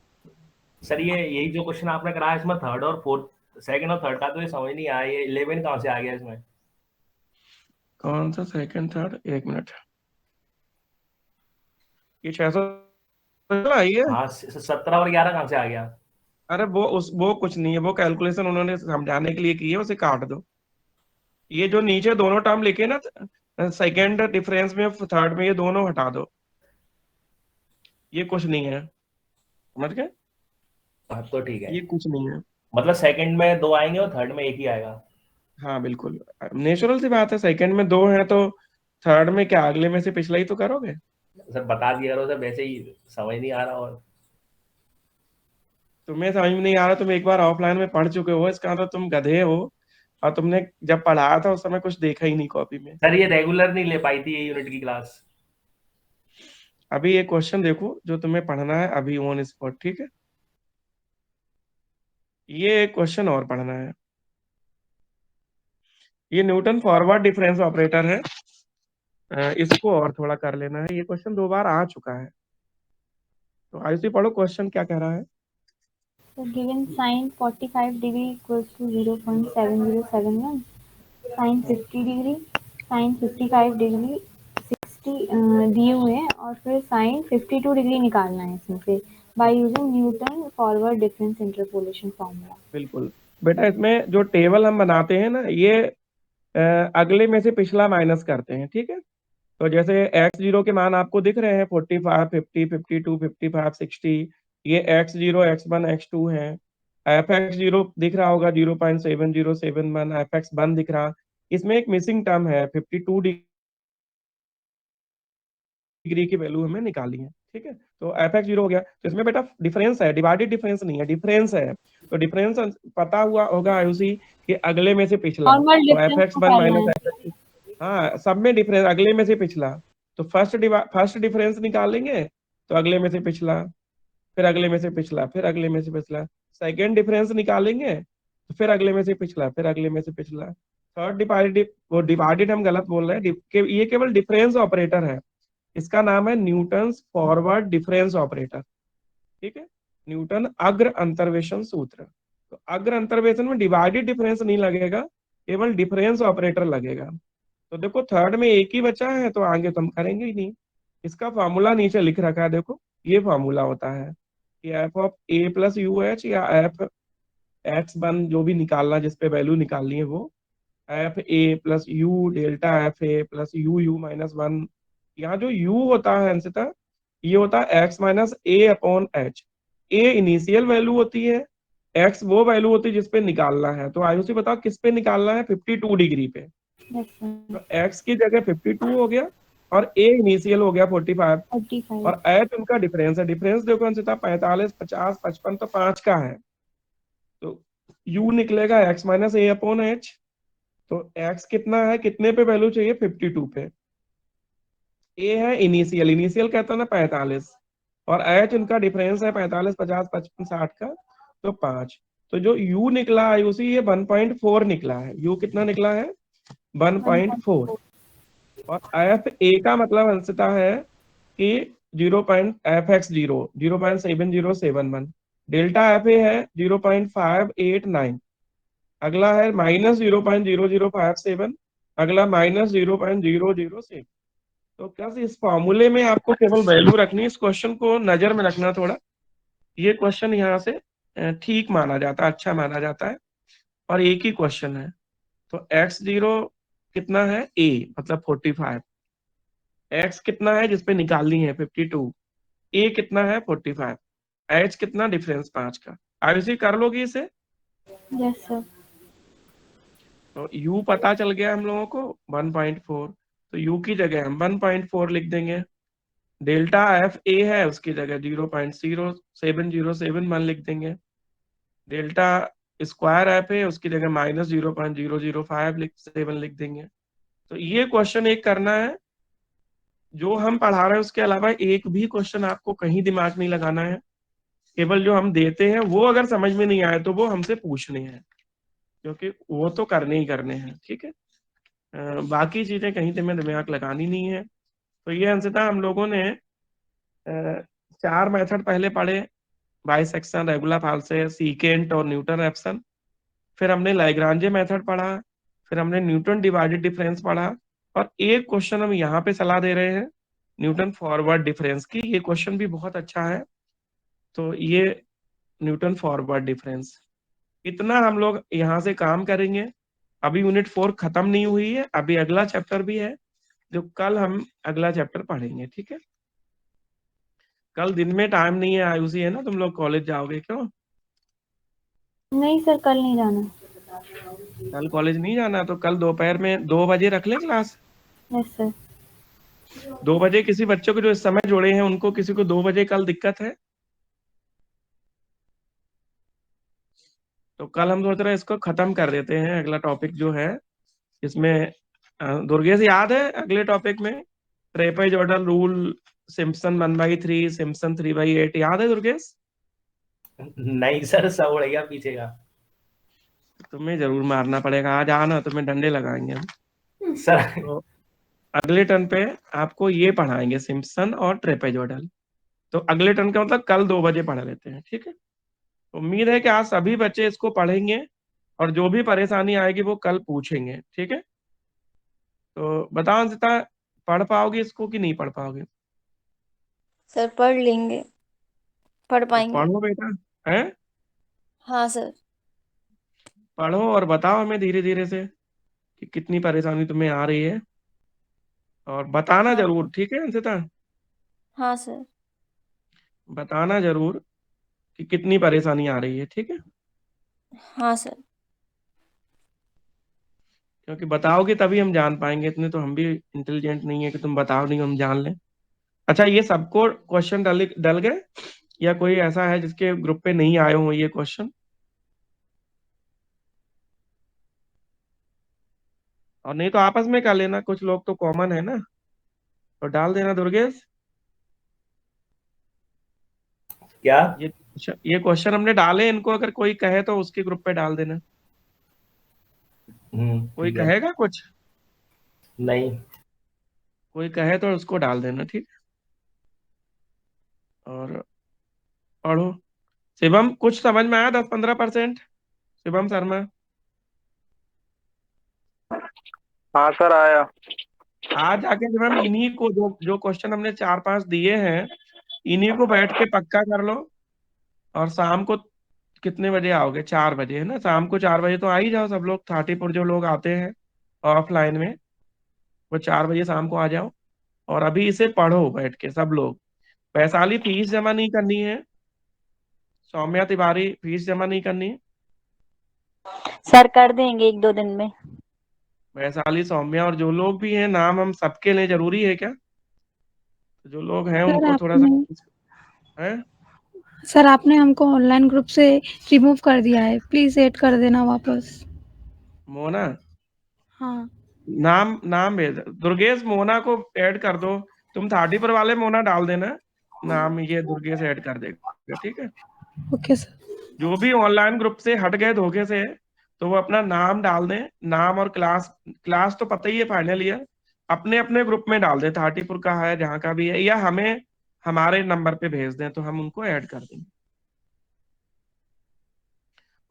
सर ये यही जो क्वेश्चन आपने कराया इसमें थर्ड और फोर्थ, सेकंड और थर्ड का तो ये समझ नहीं आया, ये 11 कहाँ से आ गया इसमें? कौन सा सेकंड थर्ड? एक मिनट, ये 600 आई है। हाँ 17 और 11 कहाँ से आ गया? अरे वो कुछ नहीं है, वो कैलकुलेशन उन्होंने समझाने के लिए की है, उसे काट दो। ये जो नीचे दोनों टर्म लिखे ना, सेकंड डिफरेंस में थर्ड में, ये दोनों हटा दो, ये कुछ नहीं है, समझ गए? हाँ तो ठीक है, ये कुछ नहीं है। मतलब सेकंड में 2 आएंगे और थर्ड में 1 ही आएगा। हाँ बिल्कुल, नेचुरल सी बात है, सेकंड में 2 है तो थर्ड में क्या अगले में से पिछला ही तो करोगे। सर बता दिया करो सर, वैसे ही समझ नहीं आ रहा। और तुम्हें समझ में नहीं आ रहा, तुम एक बार ऑफलाइन में पढ़ चुके हो, इसका मतलब तुम गधे हो और तुमने जब पढ़ाया था उस समय कुछ देखा ही नहीं कॉपी में। सर ये रेगुलर नहीं ले पाई थी ये यूनिट की क्लास। अभी एक क्वेश्चन देखो जो तुम्हें पढ़ना है अभी ऑन स्पॉट, ठीक है? ये एक क्वेश्चन और पढ़ना है, ये न्यूटन फॉरवर्ड डिफरेंस ऑपरेटर है, इसको और थोड़ा कर लेना है। ये क्वेश्चन 2 बार आ चुका है, तो आयुषी पढ़ो क्वेश्चन क्या कह रहा है। So given sin 45 degree equals to 0.7071, sin 50 degree, sin 55 degree 60 दिए हुए हैं और फिर sin 52 डिग्री निकालना है इसमें से by using Newton forward difference interpolation formula. बिल्कुल बेटा, इसमें जो टेबल हम बनाते हैं ना, ये अगले में से पिछला माइनस करते हैं, ठीक है? तो जैसे x0 के मान आपको दिख रहे हैं 45, 50, 52, 55, 60, ये x0, x1, x2 है। fx0 दिख रहा होगा 0.7071, fx1 दिख रहा, इसमें एक मिसिंग टर्म है 52 डिग्री की वैल्यू हमें निकाली है, ठीक है? तो fx0 हो गया, तो इसमें बेटा डिफरेंस है, डिवाइडेड डिफरेंस नहीं है, डिफरेंस है। तो डिफरेंस पता हुआ होगा आयुषी कि अगले में से पिछला, नॉर्मल तो डिफरेंस को fx1 पहले माइनस fx2, हाँ सब में डिफरेंस, अगले में से पिछला। तो फर्स्ट डिफरेंस निकालेंगे तो अगले में से पिछला, फिर अगले में से पिछला, फिर अगले में से पिछला। सेकेंड डिफरेंस निकालेंगे तो फिर अगले में से पिछला, फिर अगले में से पिछला। थर्ड डिवाइडेड हम गलत बोल रहे हैं, ये केवल डिफरेंस ऑपरेटर है, इसका नाम है न्यूटन्स फॉरवर्ड डिफरेंस ऑपरेटर, ठीक है? न्यूटन अग्र अंतर्वेशन सूत्र। तो अग्र अंतर्वेशन में डिवाइडेड डिफरेंस नहीं लगेगा, केवल डिफरेंस ऑपरेटर लगेगा। तो देखो थर्ड में एक ही बचा है, तो आगे तो हम करेंगे ही नहीं। इसका फॉर्मूला नीचे लिख रखा है, देखो ये फॉर्मूला होता है कि F of A plus U H, या एफ एक्स वन जो भी निकालना, जिसपे वैल्यू निकालनी है वो, F A plus you delta F A plus you you minus one. यहाँ जो u होता है अंशतः, ये होता है x माइनस ए अपॉन एच। ए इनिशियल वैल्यू होती है, x वो वैल्यू होती है जिसपे निकालना है। तो आयुषी बताओ किस पे निकालना है? 52 डिग्री पे। तो x की जगह 52 हो गया और a इनिशियल हो गया 45, 45 और h उनका डिफरेंस है। डिफरेंस देखो अंशतः 45, 50, 55 तो 5 का है, तो u निकलेगा x माइनस ए अपॉन एच। तो x कितना है, कितने पे वैल्यू चाहिए? 52 पे। ए है इनिशियल, इनिशियल कहता है ना 45, और एच उनका डिफरेंस है 45, 50, 55, 60 का, तो 5। तो जो यू निकला है उसी, ये 1.4 निकला है। यू कितना निकला है? 1.4। और एफ ए का मतलब अंशतः है कि 0.fx0 0.7071, डेल्टा एफ ए है 0.589, अगला है माइनस 0.0057, अगला माइनस 0.007। तो क्या इस फॉर्मूले में आपको केवल वैल्यू रखनी है, इस क्वेश्चन को नजर में रखना थोड़ा। ये क्वेश्चन यहाँ से ठीक माना जाता है, अच्छा माना जाता है, और एक ही क्वेश्चन है। तो x0 कितना है? a मतलब 45, x कितना है जिसपे निकालनी है 52, a कितना है 45, h कितना? डिफरेंस 5 का। आयुषी कर लोगी इसे? Yes sir. तो u पता चल गया हम लोगों को 1.4, तो u की जगह हम 1.4 लिख देंगे। डेल्टा एफ ए है, उसकी जगह 0.07071 लिख देंगे। डेल्टा स्क्वायर एफ है, उसकी जगह -0.005 लिख देंगे। तो ये क्वेश्चन एक करना है, जो हम पढ़ा रहे हैं उसके अलावा एक भी क्वेश्चन आपको कहीं दिमाग नहीं लगाना है। केवल जो हम देते हैं वो अगर समझ में नहीं आए तो वो हमसे पूछने हैं, क्योंकि वो तो करने ही करने हैं, ठीक है। बाकी चीजें कहीं से में दिमाग लगानी नहीं है। तो ये अंशतः हम लोगों ने 4 मेथड पहले पढ़े, बाइसेक्शन, रेगुलर फाल्से, सीकेंट और न्यूटन रेफसन। फिर हमने लैग्रांजे मेथड पढ़ा, फिर हमने न्यूटन डिवाइडेड डिफरेंस पढ़ा, और एक क्वेश्चन हम यहाँ पे सलाह दे रहे हैं न्यूटन फॉरवर्ड डिफरेंस की। ये क्वेश्चन भी बहुत अच्छा है। तो ये न्यूटन फॉरवर्ड डिफरेंस, इतना हम लोग यहाँ से काम करेंगे। अभी यूनिट 4 खत्म नहीं हुई है, अभी अगला चैप्टर भी है, जो कल हम अगला चैप्टर पढ़ेंगे, ठीक है। कल दिन में टाइम नहीं है, आयुषी है ना, तुम लोग कॉलेज जाओगे क्यों? नहीं सर, कल नहीं जाना। कल कॉलेज नहीं जाना, तो कल दोपहर में 2 बजे रख लें क्लास। Yes sir. 2 बजे किसी बच्चों को जो इस समय जुड़े हैं उनको, किसी को 2 बजे कल दिक्कत है? तो कल हम सोच रहे हैं इसको खत्म कर देते हैं, अगला टॉपिक जो है इसमें दुर्गेश याद है अगले टॉपिक में ट्रेपेजॉइडल रूल, सिम्पसन 1/3, सिम्पसन 3/8, याद है दुर्गेश? नहीं सर, सब उड़ गया पीछे का। तुम्हें जरूर मारना पड़ेगा, आज आना, तुम्हें डंडे लगाएंगे हम। सर तो अगले टर्न पे आपको ये पढ़ाएंगे सिम्पसन और ट्रेपेजॉइडल। तो अगले टर्न का मतलब कल 2 बजे पढ़ा लेते हैं, ठीक है। उम्मीद है कि आज सभी बच्चे इसको पढ़ेंगे, और जो भी परेशानी आएगी वो कल पूछेंगे, ठीक है। तो बताओ अंशिता, पढ़ पाओगे इसको कि नहीं पढ़ पाओगे? सर पढ़ लेंगे, पढ़ तो पाएंगे। पढ़ो बेटा, हैं? हाँ सर। पढ़ो और बताओ हमें धीरे धीरे से कि कितनी परेशानी तुम्हें आ रही है, और बताना हाँ जरूर, ठीक है अंशिता? हाँ सर। बताना जरूर कि कितनी परेशानी आ रही है, ठीक है। हाँ सर। क्योंकि बताओगे तभी हम जान पाएंगे, इतने तो हम भी इंटेलिजेंट नहीं है कि तुम बताओ नहीं हम जान लें। अच्छा, ये सबको क्वेश्चन डल डल गए, या कोई ऐसा है जिसके ग्रुप पे नहीं आए हो ये क्वेश्चन? और नहीं तो आपस में कर लेना, कुछ लोग तो कॉमन है ना, तो डाल देना दुर्गेश। क्या? ये क्वेश्चन हमने डाले, इनको अगर कोई कहे तो उसके ग्रुप पे डाल देना। कोई ठीक है। कहेगा कुछ? नहीं। कोई कहे तो उसको डाल देना, ठीक है। और पढ़ो। शिवम, कुछ समझ में आया 10-15%? शिवम शर्मा, हाँ सर आया। आज जाके जब हम इन्हीं को, जो जो क्वेश्चन हमने 4-5 दिए हैं, इन्हीं को बैठ के पक्का कर लो। और शाम को कितने बजे आओगे? 4 बजे है ना, शाम को 4 बजे तो आ ही जाओ सब लोग, थाटीपुर जो लोग आते हैं ऑफलाइन में, वो 4 बजे शाम को आ जाओ। और अभी इसे पढ़ो बैठ के सब लोग। वैशाली फीस जमा नहीं करनी है, सौम्या तिवारी फीस जमा नहीं करनी है। सर कर देंगे 1-2 दिन में। वैशाली, सौम्या, और जो लोग भी हैं, नाम हम सबके लिए जरूरी है क्या? तो जो लोग हैं सर उनको थोड़ा सा है। सर आपने हमको ऑनलाइन ग्रुप से रिमूव कर दिया है, प्लीज ऐड कर देना वापस। मोना, हाँ नाम नाम भेज दुर्गेश, मोना को ऐड कर दो। तुम थाटीपुर वाले मोना डाल देना, नाम ये दुर्गेश ऐड कर देगा, ठीक है। Okay sir. जो भी ऑनलाइन ग्रुप से हट गए धोखे से, तो वो अपना नाम डाल दें, नाम और क्लास। क्लास तो पता ही है फाइनल ईयर, अपने अपने ग्रुप में डाल दें, थाटीपुर का है जहाँ का भी है, या हमें हमारे नंबर पे भेज दें तो हम उनको ऐड कर देंगे।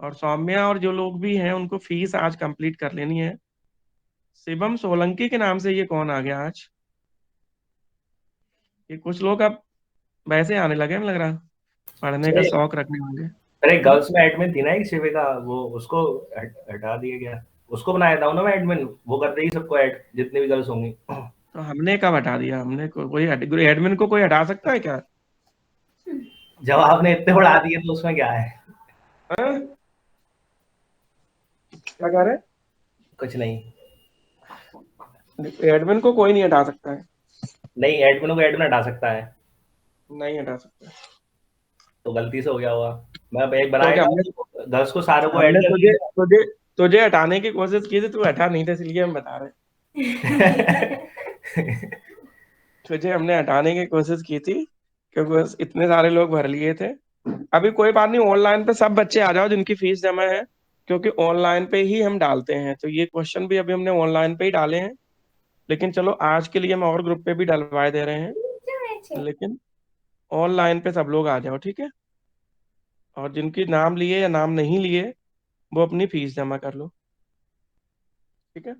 और सौम्या और जो लोग भी हैं उनको फीस आज कंप्लीट कर लेनी है। शिवम सोलंकी के नाम से ये कौन आ गया आज? ये कुछ लोग अब वैसे आने लगे, लग रहा पढ़ने का शौक रखने वाले। अरे गर्ल्स में एडमिन थी ना एक शिविका, वो उसको हटा दिया गया। उसको बनाया था ना मैं एडमिन, वो कर देगी सबको ऐड, जितनी भी गर्ल्स होंगी। तो हमने कब हटा दिया? हमने कोई एडमिन को कोई हटा सकता है क्या? जब आपने इतने बढ़ा दिए तो उसमें क्या है? हाँ? क्या कह रहे? कुछ नहीं। एडमिन को कोई नहीं हटा सकता है। नहीं, एडमिन को एडमिन हटा सकता है। नहीं हटा सकते। तो गलती से हो गया होगा। मैं एक क्योंकि बनाया हमने था, गर्ल्स को सारों को ऐड हमने कर तुझे दिया। तुझे तुझे हटाने की कोशिश की थी, तू हटा नहीं था, इसलिए हम बता रहे। तुझे हमने हटाने की कोशिश की थी क्योंकि बस इतने सारे लोग भर लिए थे। अभी कोई बात नहीं, ऑनलाइन पे सब बच्चे आ जाओ जिनकी फीस जमा है, क्योंकि ऑनलाइन पे ही हम डालते हैं। तो ये क्वेश्चन भी अभी हमने ऑनलाइन पे ही डाले हैं, लेकिन चलो आज के लिए हम और ग्रुप पे भी डलवाए दे रहे हैं, लेकिन ऑनलाइन पे सब लोग आ जाओ, ठीक है। और जिनकी नाम लिए या नाम नहीं लिए, वो अपनी फीस जमा कर लो, ठीक है।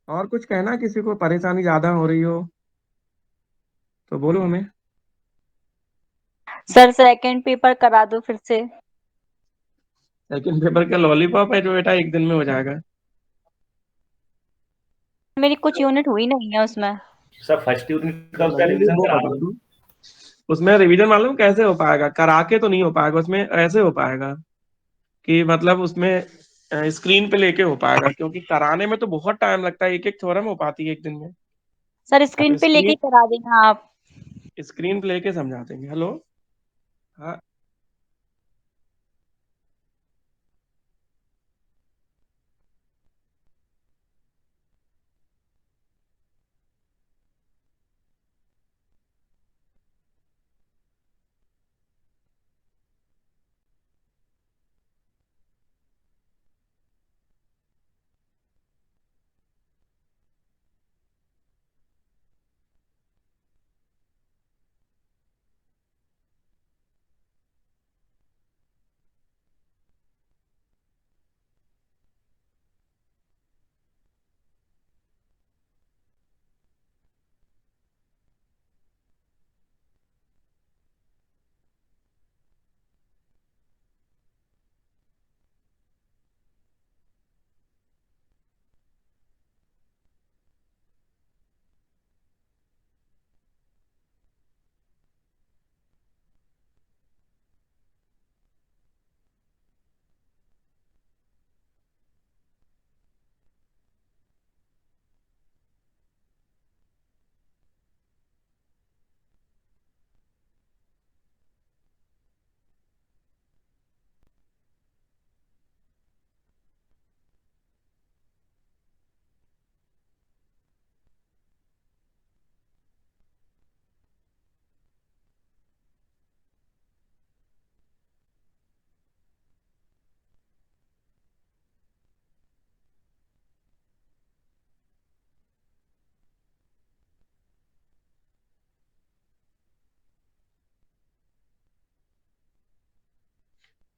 और कुछ कहना, किसी को परेशानी ज्यादा हो रही हो तो बोलो हमें। सर सेकंड पेपर करा दो फिर से। सेकंड पेपर का लॉलीपॉप है जो बेटा एक दिन में हो जाएगा। मेरी कुछ यूनिट हुई नहीं है उसमें। सर फर्स्ट यूनिट का उसका नहीं नहीं, रिवीजन वो करा बता दो। दूं, उसमें रिवीजन मालूम कैसे हो पाएगा? करा के तो नहीं हो पाएगा, उसमें ऐसे हो पाएगा कि मतलब उसमें स्क्रीन पे लेके हो पाएगा, क्योंकि कराने में तो बहुत टाइम लगता है, एक एक थ्योरम हो पाती है एक दिन में। सर अब स्क्रीन पे लेके करा देना आप। स्क्रीन पे लेके समझा देंगे। हेलो। हाँ,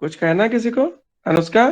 कुछ कहना किसी को? अनुष्का।